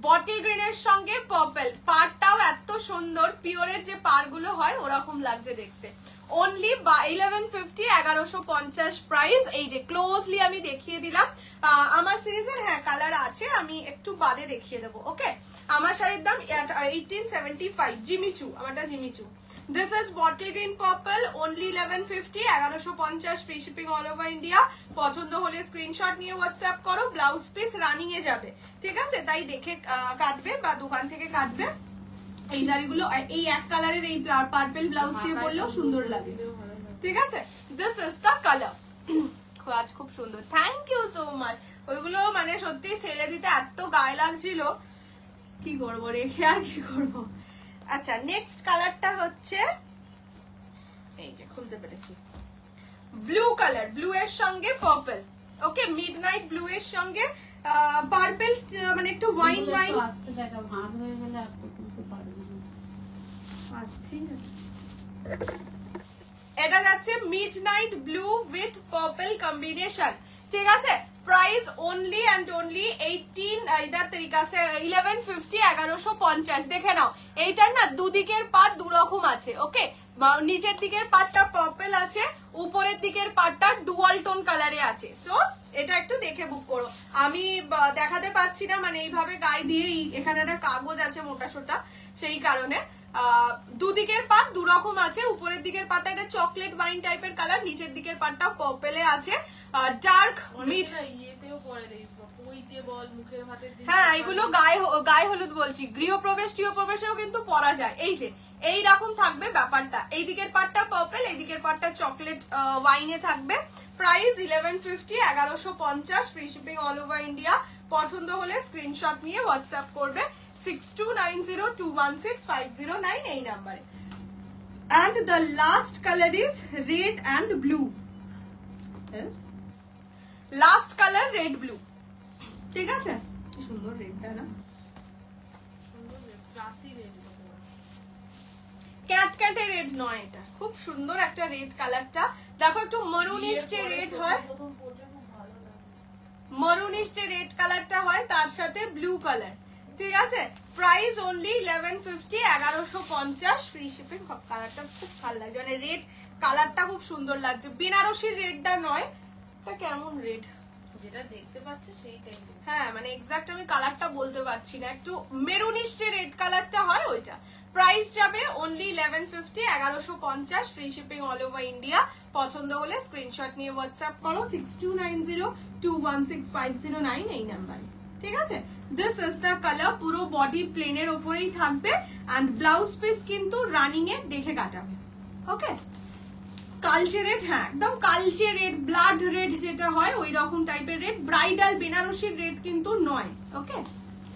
বটল গ্রিনের সঙ্গে পার্পল, পাড়টাও এত সুন্দর, পিওরের যে পাড়গুলো হয় ওরকম লাগছে দেখতে। Only 1150, 1150 price. এই যে ক্লোজলি আমি দেখিয়ে দিলাম। আমার সিরিজের হ্যাঁ কালার আছে, আমি একটু বাদে দেখিয়ে দেবো। ওকে, আমার শাড়ির দাম 1875, জিমিচু, আমারটা Jimmy Choo. This is bottle green purple, only 1150, 1150, free shipping all over India। পছন্দ হলে স্ক্রিনশট নিয়ে হোয়াটসঅ্যাপ করো। ব্লাউজ পিস রানিং এ যাবে, ঠিক আছে, তাই দেখে কাটবে বা দোকান থেকে কাটবে। এই শাড়িগুলো এই এক কালারের এই পার্পল ব্লাউজ দিয়ে পরলেও সুন্দর লাগে, ঠিক আছে। দিস ইজ দ্য কালার, আজ খুব সুন্দর, থ্যাংক ইউ সো মাচ। ওইগুলো মানে সত্যি সেলে দিতে এত গায়ে লাগছিল, কি করবো, রেখে আর কি করবো। আচ্ছা নেক্সট কালারটা হচ্ছে এই যে খুলতে পেরেছি, ব্লু কালার, ব্লু এর সঙ্গে পার্পল। ওকে, মিডনাইট ব্লু এর সঙ্গে পার্পল, মানে একটু ওয়াইন ওয়াইন। এটা যাচ্ছে midnight blue with purple combination, ঠিক আছে। Price only and only 1150, 1150। দেখে নাও এইটার না দুদিকের পার্ট দুরকম আছে। ওকে, নিচের দিকের পার্টটা পার্পল আছে, উপরের দিকের পার্টটা ডুয়াল টোন কালারে আছে। সো এটা একটু দেখে বুক করো। আমি দেখাতে পারছি না, মানে এইভাবে গায়ে দিয়ে এখানে একটা কাগজ আছে মোটা সোটা, সেই কারণে দুদিকের পার্ট দুরকম আছে। উপরের দিকের পার্টটা এটা চকলেট ওয়াইন টাইপের কালার, নিচের দিকের পার্টটা পার্পলে আছে, ডার্ক মিড। হ্যাঁ এগুলো গায়ে হলুদ বলছি, গৃহপ্রবেশেও কিন্তু পরা যায়। এই যে এইরকম থাকবে ব্যাপারটা, এই দিকের পার্টটা পার্পল, এই দিকের পার্টটা চকলেট ওয়াইনে থাকবে। Price 1150, 1150, free shipping all over India. পছন্দ হলে স্ক্রিনশট নিয়ে হোয়াটসঅ্যাপ করবে 6290216509 এই নাম্বারে। And the last color is red and blue. Last color red blue, ঠিক আছে। কি সুন্দর রেডটা না, ক্যাটক্যাটে রেড নয়, এটা খুব সুন্দর একটা রেড কালারটা। দেখো একটু মরুনিশ যে রেড হয়, মরুনিশ যে রেড কালারটা হয় তার সাথে ব্লু কালার, ঠিক আছে। Price only 1150, 1150, free shipping. কালারটা খুব ভালো লাগছে, মানে রেড কালারটা খুব সুন্দর লাগছে। বেনারসির রেডটা নয়, এটা কেমন রেড যেটা দেখতে পাচ্ছি সেইটাই। হ্যাঁ মানে এক্সাক্ট আমি কালারটা বলতে পারছি না, একটু মেরুনিশ যে রেড কালারটা হয় ওইটা। প্রাইস যাবে only 1150, 1150, free shipping all over India. পছন্দ হলে স্ক্রিনশট নিয়ে হোয়াটসঅ্যাপ করো 6290216509 এই নাম্বারে, ঠিক আছে। দিস ইজ দ্য কালার, পুরো বডি প্লেনের ওপরেই থাকবে, এন্ড ব্লাউজ পিস কিন্তু রানিং এ দেখে কাটাবে। ওকে, কালচে রেড, হ্যাঁ একদম কালচে রেড, ব্লাড রেড যেটা হয় ওই রকম টাইপের রেড, ব্রাইডাল বেনারসির রেড কিন্তু নয়। ওকে,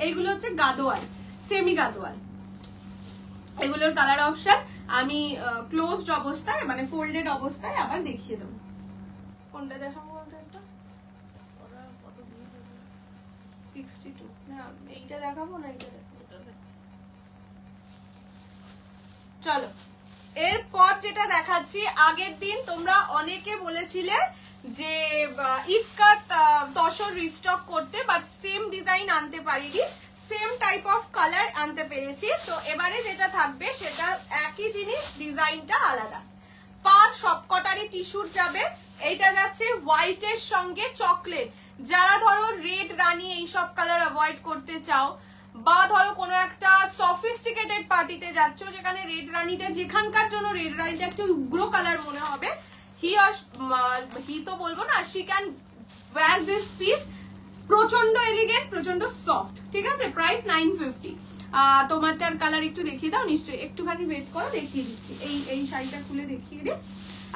এইগুলো হচ্ছে গাদোয়াল, সেমি গাদোয়াল, এগুলোর কালার অপশন আমি ক্লোজড অবস্থায় মানে ফোল্ডেড অবস্থায় আবার দেখিয়ে দেবো। কোনটা দেখাবো বলতে, একটা 62 না, এইটা দেখাবো না এইটা দেখাবো। চলো এরপর যেটা দেখাচ্ছি, আগের দিন তোমরা অনেকে বলেছিলে যে ইটকাট তসর রিস্টক করতে, বাট সেম ডিজাইন আনতে পারিনি, সেম টাইপ অফ কালার আনতে পেরেছি। তো এবারে যেটা থাকবে সেটা একই জিনিস, ডিজাইনটা আলাদা। পার সবকটারই টিস্যুর যাবে, এইটা যাচ্ছে হোয়াইটের সঙ্গে চকলেট। যারা ধরো রেড রানী এইসব কালার অ্যাভয়েড করতে চাও, বা ধরো কোনো একটা সফিস্টিকেটেড পার্টিতে যাচ্ছ যেখানে রেড রানীটা, যেখানকার জন্য রেড রানীটা একটু উগ্র কালার মনে হবে, হি তো বলবো না, she can wear this piece প্রচন্ড এলিগেন্ট, প্রচন্ড সফট, ঠিক আছে। প্রাইস 950। তোমারটার কালার একটু দেখিয়ে দাও, নিশ্চয়ই একটুখানি ওয়েট করো, দেখিয়ে দিচ্ছি। এই শাড়িটা খুলে দেখিয়ে দিই।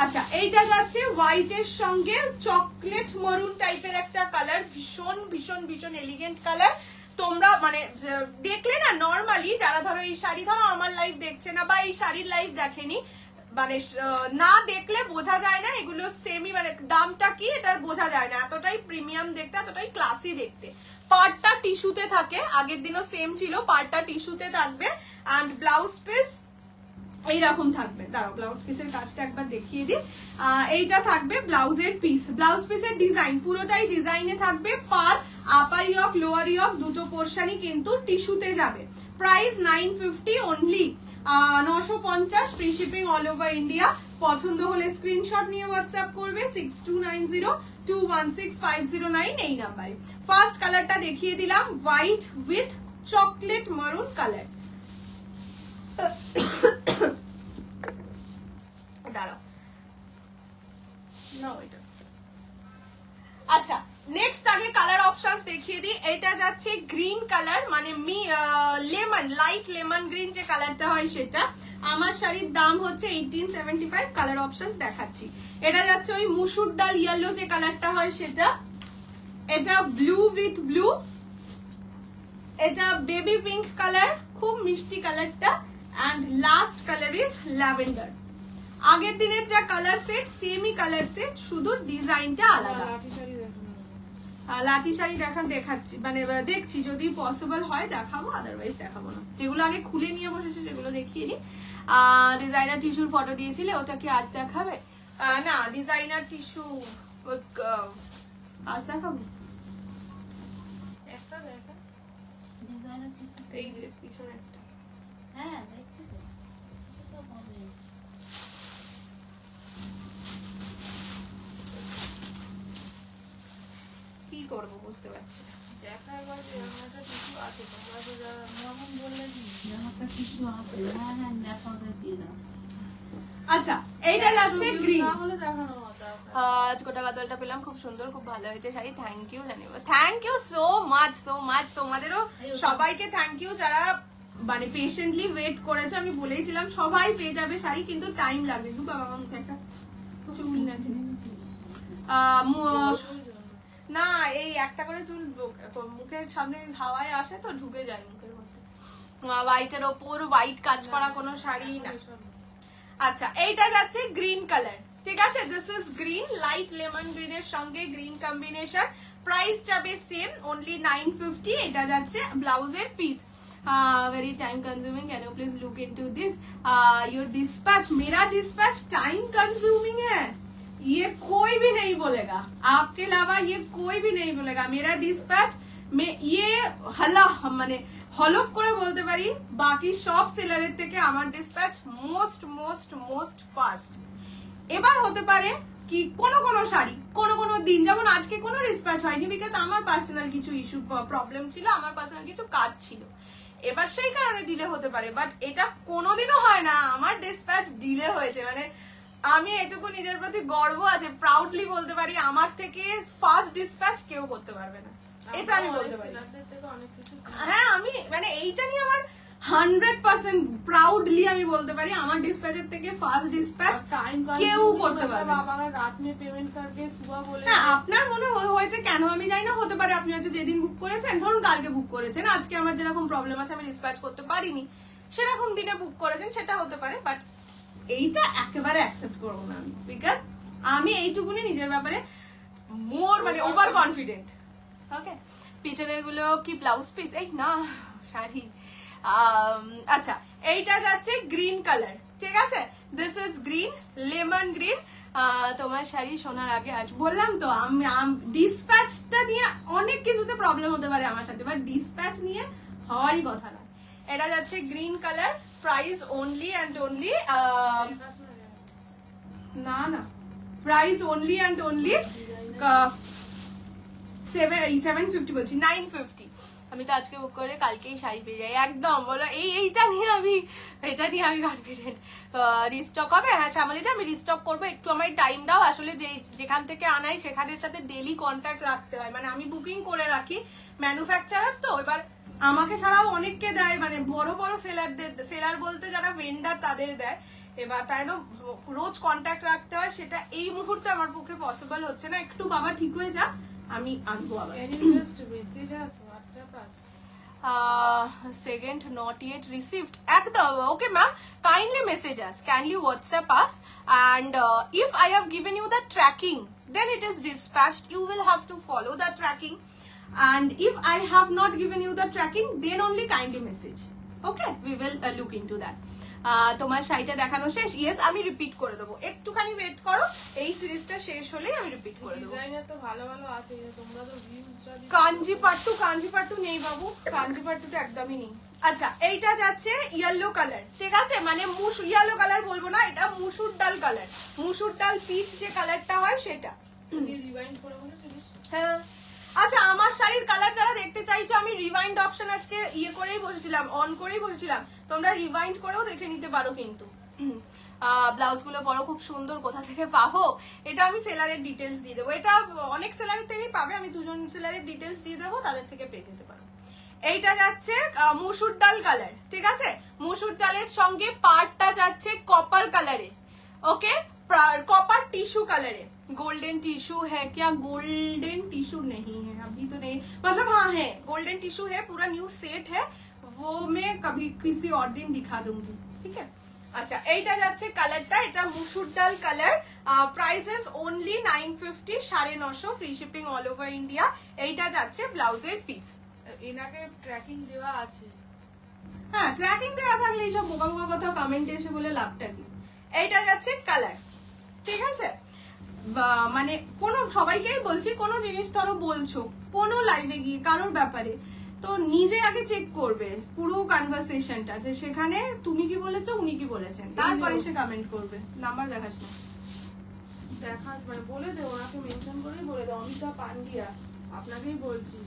আচ্ছা, এইটা যাচ্ছে হোয়াইটের সঙ্গে চকলেট মরুন টাইপের একটা কালার, ভীষণ ভীষণ ভীষণ এলিগেন্ট কালার। তোমরা মানে দেখলে না, নর্মালি যারা ধরো এই শাড়ি, ধরো আমার লাইভ দেখছে না বা এই শাড়ির লাইভ দেখেনি, মানে না দেখলে বোঝা যায় না এগুলো সেমি, মানে দামটা কি এটার বোঝা যায় না, এতটাই প্রিমিয়াম দেখতে, এতটাই ক্লাসি দেখতে। পার্টটা টিস্যুতে থাকে, আগের দিনও সেম ছিল, পার্টটা টিস্যুতে থাকবে। অ্যান্ড ব্লাউজ পিস এইরকম থাকবে। দাঁড়াও, ব্লাউজ পিসের কাজটা একবার দেখিয়ে দিই। এইটা থাকবে ব্লাউজের পিস, ব্লাউজ পিসের ডিজাইন পুরোটাই ডিজাইনে থাকবে। পার আপার ইয়ক লোয়ার ইয়ক দুটো পোর্শনই কিন্তু টিস্যুতে যাবে। Price 950 only, 950, free shipping all over India. পছন্দ হলে স্ক্রিনশট নিয়ে হোয়াটসঅ্যাপ করবে 6290216509 এই নাম্বারে। ফার্স্ট কালারটা দেখিয়ে দিলাম, হোয়াইট উইথ চকলেট মারুন কালার। দাঁড়াও না, ওইটা আচ্ছা। নেক্সট আগে কালার অপশনস দেখিয়ে দিই। এটা যাচ্ছে গ্রিন কালার, মানে লেমন, লাইট লেমন গ্রিন যে কালারটা হয় সেটা। আমার শাড়ির দাম হচ্ছে 1875। কালার অপশনস দেখাচ্ছি। এটা যাচ্ছে ওই মুসুর ডাল ইয়েলো যে কালারটা হয় সেটা। এটা ব্লু উইথ ব্লু, এটা বেবি পিঙ্ক কালার, খুব মিষ্টি কালারটা। And last colour is lavender. আগের দিনের যা কালার সেট সেমই কালার সেট, শুধু ডিজাইনটা আলাদা। লাঠি শাড়ি দেখাচ্ছি, মানে দেখছি যদি পসিবল হয় দেখাবো, আদারওয়াইজ দেখাবো না। যেগুলো আগে খুলে নিয়ে বসেছে সেগুলো দেখিয়ে নি। ডিজাইনার টিস্যুর ফটো দিয়েছিলে, ওটা কি আজ দেখাবে? না, ডিজাইনার টিস্যু আজ দেখাবো। একটা দেখা, ডিজাইনার টিস্যু এই যে পিছনে একটা। হ্যাঁ দেখছি তো, কি করবো বুঝতে পারছি না। আচ্ছা, এইটা যাচ্ছে গ্রিন। গোটা গাদলটা পেলাম, খুব সুন্দর, খুব ভালো হয়েছে sari. Thank you, thank you so much, so much. তোমাদেরও সবাইকে থ্যাংক ইউ যারা মানে পেশেন্টলি ওয়েট করেছে। আমি বলেইছিলাম সবাই পেয়ে যাবে শাড়ি, কিন্তু টাইম লাগবে। বাবা আমার মুখে একটা চুল না, এই একটা করে চুল মুখের সামনে হাওয়ায় আসে তো ঢুকে যায় মুখের মধ্যে। হোয়াইটের ওপর হোয়াইট কাজ করা কোনো শাড়ি না। আচ্ছা, এইটা যাচ্ছে গ্রিন কালার, ঠিক আছে। This is green, light lemon গ্রিনের সঙ্গে গ্রিন কম্বিনেশন। প্রাইস যাবে সেম, অনলি 950। এটা যাচ্ছে ব্লাউজের piece. very time consuming, can you please look into this? Your dispatch, मेरा dispatch time consuming है, ये कोई भी नहीं बोलेगा, आपके अलावा ये कोई भी नहीं बोलेगा। मेरा dispatch में ये हला মানে হলপ করে বলতে পারি বাকি সব সেলারের থেকে আমার dispatch most most most fast. এবার হতে পারে কি কোনো শাড়ি কোনো দিন, যেমন আজকে কোনো dispatch হয়নি, বিকজ আমার পার্সোনাল কিছু ইস্যু প্রবলেম ছিল, আমার পার্সোনাল কিছু কাজ ছিল, এবার সেই কারণে ডিলে হতে পারে। বাট এটা কোনোদিনও হয় না আমার ডিসপ্যাচ ডিলে হয়েছে। মানে আমি এটুকু নিজের প্রতি গর্ব আছে, প্রাউডলি বলতে পারি আমার থেকে ফাস্ট ডিসপ্যাচ কেউ করতে পারবে না, এটা আমি বলতে পারি। হ্যাঁ, আমি মানে এইটা নিয়ে আমার 100% প্রাউডলি আমি বলতে পারি আমার ডিসপ্যাচের থেকে ফাস্ট ডিসপ্যাচ কেউ করতে পারবে না। আপনার মনে হয়েছে কেন আমি জানি না, হতে পারে আপনি হয়তো যেদিন বুক করেছেন, ধরুন কালকে বুক করেছেন, আজকে আমার যেরকম প্রবলেম আছে আমি ডিসপ্যাচ করতে পারিনি, সেরকম দিনে বুক করেছেন, সেটা হতে পারে। বাট এইটা একেবারে অ্যাকসেপ্ট করবো না আমি, বিকজ আমি এইটুকুনি নিজের ব্যাপারে মোর মানে ওভার কনফিডেন্ট। ওকে, পিছনের গুলো কি ব্লাউজ পিস? এই না, শাড়ি। আচ্ছা, এইটা যাচ্ছে গ্রিন কালার, ঠিক আছে। This is green, lemon green. তোমার শাড়ি শোনার আগে আজ বললাম তো, আমি ডিসপ্যাচটা নিয়ে অনেক কিছুতে প্রবলেম হতে পারে আমার সাথে, বাট ডিসপ্যাচ নিয়ে হওয়ারই কথা না। এটা যাচ্ছে green colour, price only and only না প্রাইস অনলি অ্যান্ড অনলি 750 বলছি, 950। আমি তো আজকে বুক করে কালকেই শাড়ি পেয়ে যাই একদম। বলো এটা নিয়ে আমি কনফিডেন্ট। রিস্টক হবে, হ্যাঁ শ্যামলীতে আমি রিস্টক করবো, একটু আমায় টাইম দাও। আসলে যেখান থেকে আনাই সেখানের সাথে ডেলি কন্ট্যাক্ট রাখতে হয়, মানে আমি বুকিং করে রাখি ম্যানুফ্যাকচারার, তো এবার আমাকে ছাড়াও অনেককে দেয়, মানে বড় বড় সেলার বলতে যারা ভেন্ডার তাদের দেয়। এবার তাই না রোজ কন্ট্যাক্ট রাখতে হয়, সেটা এই মুহূর্তে আমার পক্ষে পসিবল হচ্ছে না। একটু বাবা ঠিক হয়ে যাক, আমি আনবো আবার। Second not yet received. Ekdom okay ma'am, kindly message us, kindly WhatsApp us, and if I have given you the tracking, then it is dispatched. You will have to follow the tracking, and if I have not given you the tracking, then only kindly message. Okay, we will look into that. তোমার শাড়িটা দেখানো শেষ? ইয়েস, আমি রিপিট করে দেবো, একটুখানি ওয়েট করো, এই সিরিজটা শেষ হলেই আমি রিপিট করে দেবো। ডিজাইনার তো ভালো ভালো আছে, তোমরা তো ভিউজটা কাঞ্জিপাট্টু নেই বাবু, কাঞ্জিপাট্টুটা একদমই নেই। আচ্ছা, এইটা যাচ্ছে ইয়েলো কালার, ঠিক আছে, মানে ইয়েলো কালার বলবো না, এটা মুসুর ডাল কালার, মুসুর ডাল পিচ যে কালারটা হয় সেটা। রিভাইন্ড করে বলেছিস? হ্যাঁ। আচ্ছা, আমার শাড়ির কালার যারা দেখতে চাইছো, আমি রিভাইন্ড অপশন আজকে করেই বসেছিলাম, অন করেই বসেছিলাম, তোমরা রিভাইন্ড করেও দেখে নিতে পারো। কিন্তু ব্লাউজ গুলো পরো, খুব সুন্দর। কোথা থেকে পাবো? এটা আমি সেলারের ডিটেলস দিয়ে দেবো, এটা অনেক সেলারের থেকেই পাবে, আমি 2 জন সেলারের ডিটেলস দিয়ে দেবো, তাদের থেকে পেয়ে নিতে পারো। এইটা যাচ্ছে মুসুর ডাল কালার, ঠিক আছে, মুসুর ডালের সঙ্গে পাড়টা যাচ্ছে কপার কালারে, ওকে, कॉपर टिश्यू कलर है, गोल्डन टिश्यू है क्या? गोल्डन टिश्यू नहीं है अभी तो नहीं, मतलब हाँ है, गोल्डन टिश्यू है, पूरा न्यू सेट है, वो मैं कभी किसी और दिन दिखा दूंगी, ठीक है। अच्छा, এইটা যাচ্ছে কালারটা, এটা মুসুর ডাল colour, prices only 950, 950 free shipping all over India. এইটা যাচ্ছে ব্লাউজের পিস। এনাকে ট্র্যাকিং দেওয়া আছে? হ্যাঁ, ট্র্যাকিং দেওয়া থাকলে এইসব বোকা বোকা কথা কমেন্টে এসে বলে লাভটা কি। এইটা যাচ্ছে কালার, ঠিক আছে, মানে কোনো সবাইকেই বলছি, কোনো জিনিস ধরো বলছো কোনো লাইভে গিয়ে কারোর ব্যাপারে, তো নিজে আগে চেক করবে পুরো কনভারসেশনটা, যে সেখানে তুমি কি বলেছো উনি কি বলেছেন, তারপরে সে কমেন্ট করবে। নাম্বার দেখাস না, দেখা মানে বলে দে, ওনাকে মেনশন করেই বলে দে, অমিতা পান্ডিয়া আপনাকেই বলছি।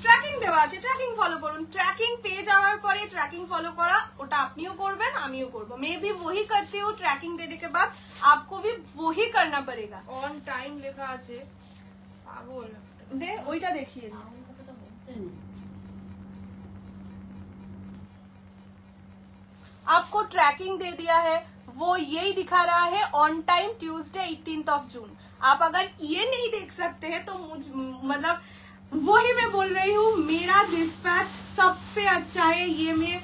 ট্র্যাকিং দেওয়া আছে, ট্র্যাকিং ফলো করুন। ট্র্যাকিং পেয়ে যাওয়ার পরে ট্র্যাকিং ফলো করা, ওটা আপনিও করবেন, আমিও করবো। मैं भी वही करती हूँ, ट्रैकिंग देने के बाद आपको भी वही करना पड़ेगा। অন টাইম লেখা আছে, পাগল দে ওইটা দেখিয়ে দাও। आपको ट्रैकिंग दे दिया है, वो यही दिखा रहा है on time Tuesday 18 of June. आप अगर ये नहीं देख सकते हैं तो मतलब वही मैं बोल रही हूँ, मेरा डिस्पैच सबसे अच्छा है, ये मैं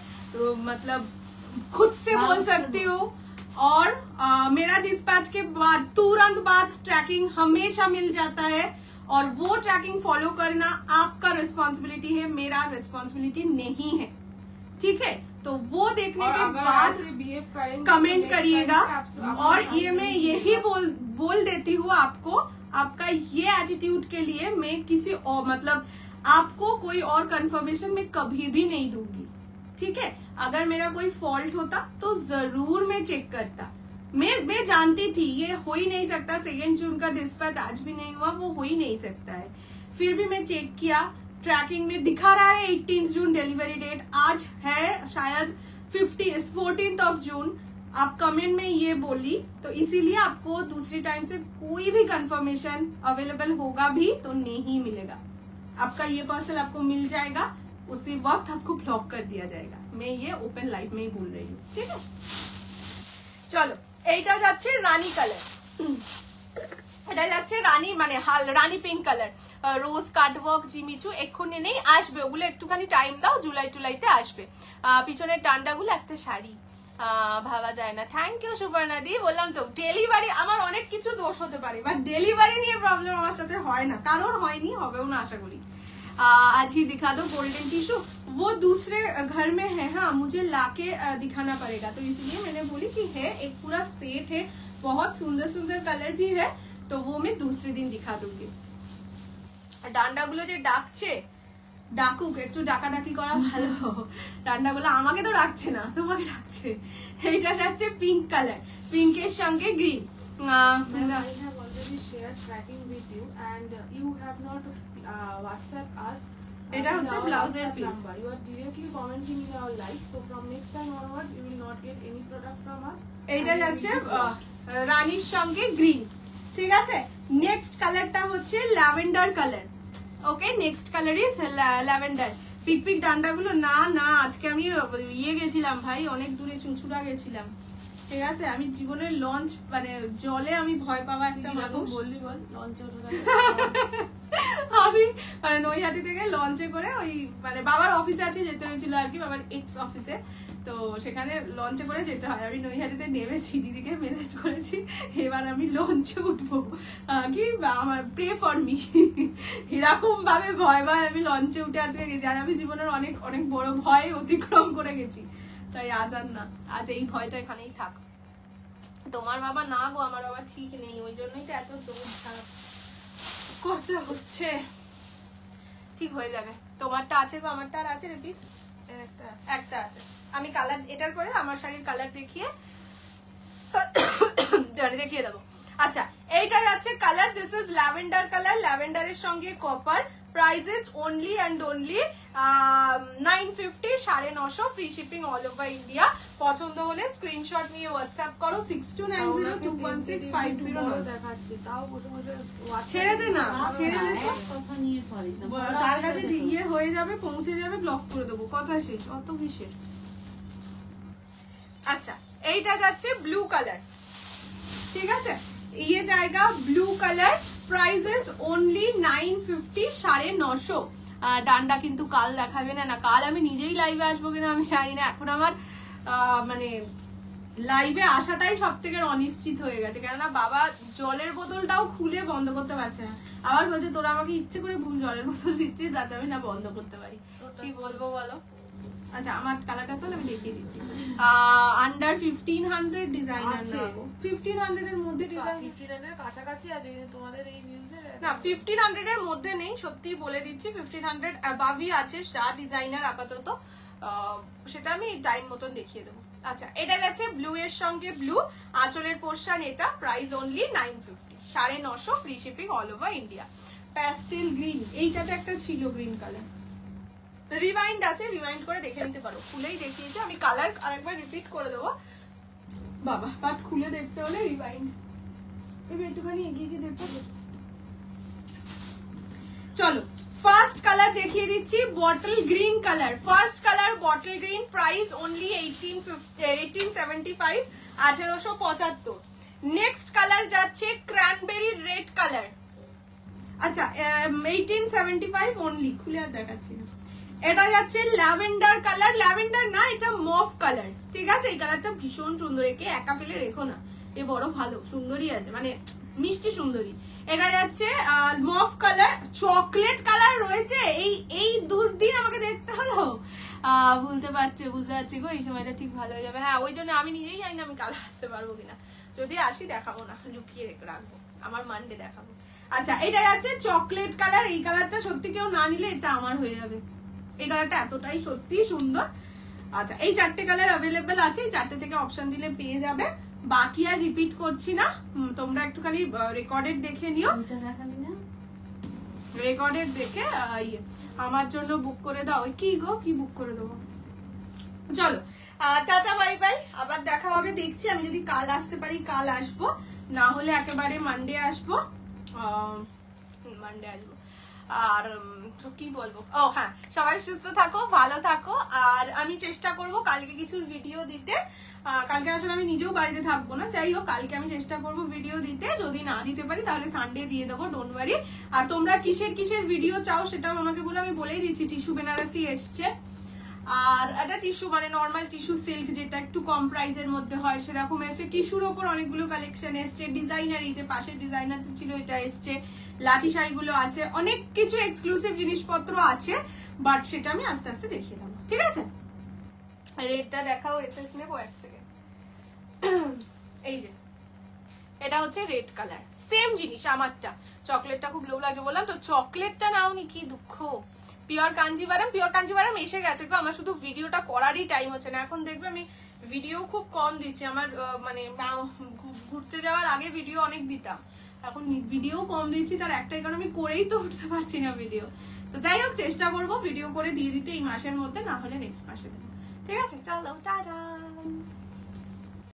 मतलब खुद से बोल सकती हूँ। और मेरा डिस्पैच के बाद तुरंत बाद ट्रैकिंग हमेशा मिल जाता है, और वो ट्रैकिंग फॉलो करना आपका रिस्पॉन्सिबिलिटी है, मेरा रिस्पॉन्सिबिलिटी नहीं है, ठीक है। तो वो देखने के बाद कमेंट करिएगा। और ये मैं यही बोल देती हूँ आपको, आपका ये एटीट्यूड के लिए मैं किसी और मतलब आपको कोई और कंफर्मेशन मैं कभी भी नहीं दूंगी, ठीक है। अगर मेरा कोई फॉल्ट होता तो जरूर मैं चेक करता, मैं जानती थी ये हो ही नहीं सकता, 2 जून का डिस्पैच आज भी नहीं हुआ, वो हो ही नहीं सकता है, फिर भी मैं चेक किया, ट्रैकिंग में दिखा रहा है 18 जून डिलीवरी डेट, आज है शायद 14th ऑफ जून। आप कमेंट में ये बोली तो इसीलिए आपको दूसरी टाइम से कोई भी कंफर्मेशन अवेलेबल होगा भी तो नहीं मिलेगा, आपका ये पार्सल आपको मिल जाएगा, उसी वक्त आपको ब्लॉक कर दिया जाएगा। मैं ये ओपन लाइव में ही बोल रही हूँ, ठीक है। चलो, এইটা যাচ্ছে রানী কালার, এটা যাচ্ছে রানী মানে হাল রানী পিঙ্ক কালার, রোজ কাটওয়ার্ক জিমিচু এক্ষুনি নেই, আসবে, ওগুলো একটুখানি টাইম দাও, জুলাই টুলাইতে আসবে। পিছনের টান্ডাগুলো একটা শাড়ি, ভাবা যায় না। থ্যাংক ইউ সুবর্ণা দি, বললাম তো ডেলিভারি আমার অনেক কিছু দোষ হতে পারে, বাট ডেলিভারি নিয়ে প্রবলেম আমার সাথে হয় না, কারোর হয়নি, হবেও না আশা করি। आज ही दिखा दो गोल्डन टिश्यू, वो दूसरे घर में है, हाँ मुझे लाके दिखाना पड़ेगा, तो इसलिए मैंने बोली कि है एक पूरा सेट है, बहुत सुंदर सुंदर कलर भी है, तो वो मैं दूसरे दिन दिखा दूंगी। ডান্ডাগুলো যে ডাকছে, ডাকুক, একটু ডাকাডাকি করা ভালো, ডান্ডাগুলো আমাকে তো ডাকছে না, তোমাকে ডাকছে। এইটা যাচ্ছে পিঙ্ক কালার, পিঙ্কের সঙ্গে green. I have already shared tracking with you and you have not WhatsApp us, এটা হচ্ছে ব্লাউজের piece. You are directly commenting in our live, so from next time onwards you will not get any product from us. এইটা যাচ্ছে রানীর সঙ্গে গ্রিন, ঠিক আছে। নেক্সট কালারটা হচ্ছে lavender colour. Okay, next colour is lavender. Pick ডান্ডাগুলো না না, আজকে আমি গেছিলাম ভাই, অনেক দূরে চুঁচুড়া গেছিলাম, ঠিক আছে। আমি জীবনের লঞ্চ মানে জলে আমি ভয় পাওয়া একটা মানুষ। বললি বল লঞ্চে আমি মানে নৈহাটি থেকে লঞ্চে করে ওই মানে বাবার অফিসে আছে যেতে হয়েছিল আর কি, বাবার এক্স অফিসে, তো সেখানে লঞ্চে করে যেতে হয়। আমি নৈহাটিতে নেমেছি, দিদিকে মেসেজ করেছি এবার আমি লঞ্চে উঠবো, কি আমার প্রে ফর মি, এরকম ভাবে ভয় ভয় আমি লঞ্চে উঠে আজকে গেছি। আর আমি জীবনের অনেক অনেক বড় ভয় অতিক্রম করে গেছি, তাই আজ আর না, আজ এই ভয়টা এখানেই থাক। তোমার বাবা না গো, আমার বাবা ঠিক নেই, ওই জন্যই তো এত দৌড় করতে হচ্ছে। ঠিক হয়ে যাবে, তোমারটা আছে গো, আমারটা আর আছে রে পিস, একটা আছে। আমি কালার এটার পরে আমার শাড়ির কালার দেখিয়ে দেখিয়ে দেবো। আচ্ছা, এইটা যাচ্ছে colour, this is lavender colour, ল্যাভেন্ডারের সঙ্গে copper. Prices only and only 950, 950, free shipping all over India. পছন্দ হলে স্ক্রিনশট নিয়ে হোয়াটসঅ্যাপ করো 6290216509। দেখাচ্ছি তাও বসে বসে ছেড়ে দে না, ছেড়ে দে তো, তার কাছে ইয়ে হয়ে যাবে, পৌঁছে যাবে, ব্লক করে দেবো, কথা শেষ, অত কিসের। আচ্ছা, এইটা যাচ্ছে ব্লু কালার, ঠিক আছে, ইয়ে জায়গা ব্লু কালার। Prices only 950, 950। ডান্ডা কিন্তু কাল দেখাবে না, কাল আমি নিজেই লাইভে আসবো কিনা আমি জানি না। এখন আমার মানে লাইভে আসাটাই সব থেকে অনিশ্চিত হয়ে গেছে, কেননা বাবা জলের বোতলটাও খুলে বন্ধ করতে পারছে না। আবার বলছে তোরা আমাকে ইচ্ছে করে ভুল জলের বোতল দিচ্ছিস যাতে আমি না বন্ধ করতে পারি, কি বলবো বলো। আচ্ছা, আমার কালারটা চল আমি দেখিয়ে দিচ্ছি। আন্ডার 1500 ডিজাইনার না, 1500 এর মধ্যে ডিজাইন, 1500 এর কাছাকাছি আছে তোমাদের এই নিউজে না, 1500 এর মধ্যে নেই, সত্যি বলে দিচ্ছি, 1500 অ্যাবাভই আছে স্টার ডিজাইনার আপাতত, সেটা আমি টাইম মতন দেখিয়ে দেবো। আচ্ছা, এটা যাচ্ছে ব্লু এর সঙ্গে ব্লু, আঁচলের পোর্শন এটা, price only 950, 950, free shipping all over India. Pastel green, এইটাতে একটা ছিল গ্রিন কালার, রিভাইন্ড আছে, রিভাইন্ড করে দেখে নিতে পারো, খুলেই দেখিয়েছি আমি, কালার আরেকবার রিপিট করে দেবো বাবা, বাট খুলে দেখতে হলে রিভাইন্ড। এবার একটুখানি এগিয়ে গিয়ে দেখো, চলো ফার্স্ট কালার দেখিয়ে দিচ্ছি, bottle green colour. First colour bottle green, price only 1875, 1875। Next colour যাচ্ছে ক্র্যানবেরি রেড কালার, আচ্ছা 1875 অনলি, খুলে আর দেখাচ্ছি না। এটা যাচ্ছে ল্যাভেন্ডার কালার, ল্যাভেন্ডার না এটা মফ কালার, ঠিক আছে। এই কালারটা ভীষণ সুন্দর, একে একা ফেলে রেখো না, এ বড় ভালো সুন্দরী আছে, মানে মিষ্টি সুন্দরী। এটা যাচ্ছে মফ কালার, চকলেট কালার রয়েছে, এই দুদিন আমাকে দেখতে হলো, বুঝতে পারছি গো, এই সময়টা ঠিক ভালো হয়ে যাবে। হ্যাঁ, ওই জন্য আমি নিজেই জানি না আমি কাল আসতে পারবো কিনা, যদি আসি দেখাবো না, লুকিয়ে রাখবো, আমার মানডে দেখাবো। আচ্ছা, এটা যাচ্ছে চকলেট কালার, এই কালারটা সত্যি কেউ না নিলে এটা আমার হয়ে যাবে, এই কালারটা এতটাই সত্যি সুন্দর। আচ্ছা, এই চারটে কালার অ্যাভেলেবেল আছে, এই চারটে থেকে অপশন দিলে পেয়ে যাবে, বাকি আর রিপিট করছি না, তোমরা একটুখানি রেকর্ডেড দেখে নিও, রেকর্ডেড দেখে আমার জন্য বুক করে দাও। কি গো, কি বুক করে দেবো? চলো টাটা বাই বাই, আবার দেখা হবে, দেখছি আমি যদি কাল আসতে পারি কাল আসবো, না হলে একেবারে মানডে আসবো, মানডে আসবো। আর কি বলবো, ও হ্যাঁ, সবাই সুস্থ থাকো, ভালো থাকো, আর আমি চেষ্টা করব কালকে কিছু ভিডিও দিতে। কালকে আসলে আমি নিজেও বাড়িতে থাকবো না, যাই হোক কালকে আমি চেষ্টা করবো ভিডিও দিতে, যদি না দিতে পারি তাহলে সানডে দিয়ে দেবো, ডোন্ট ওয়ারি। আর তোমরা কিসের কিসের ভিডিও চাও সেটাও আমাকে বলে, আমি বলেই দিচ্ছি, টিস্যু বেনারসি এসছে, আর একটা টিস্যু মানে নর্মাল টিস্যু সিল্ক যেটা একটু কম প্রাইসের মধ্যে হয় সেরকম এসছে, টিস্যুর ওপর অনেকগুলো কালেকশন এসছে, ডিজাইনার, এই যে পাশের ডিজাইনার ছিল এটা এসছে, লাঠি শাড়িগুলো আছে, অনেক কিছু এক্সক্লুসিভ জিনিসপত্র আছে, বাট সেটা আমি আস্তে আস্তে দেখিয়ে দেবো, ঠিক আছে। রেডটা দেখাও, এসএস নেবো এক সেকেন্ড। এই যে এটা হচ্ছে রেড কালার, সেম জিনিস আমারটা, চকলেটটা খুব লো লাগছে বললাম তো, চকলেটটা নাওনি, কি দুঃখ। পিওর কাঞ্জিভারাম এসে গেছে গো, আমার শুধু ভিডিওটা করারই টাইম হচ্ছে না। এখন দেখবে আমি ভিডিও খুব কম দিচ্ছি, আমার মানে ঘুরতে যাওয়ার আগে ভিডিও অনেক দিতাম, এখন ভিডিও কম দিচ্ছি, তার একটাই কারণ আমি করেই তো উঠতে পারছি না ভিডিও। তো যাই হোক, চেষ্টা করবো ভিডিও করে দিয়ে দিতে এই মাসের মধ্যে, না হলে নেক্সট মাসে। ঠিক আছে, চলো টাটা।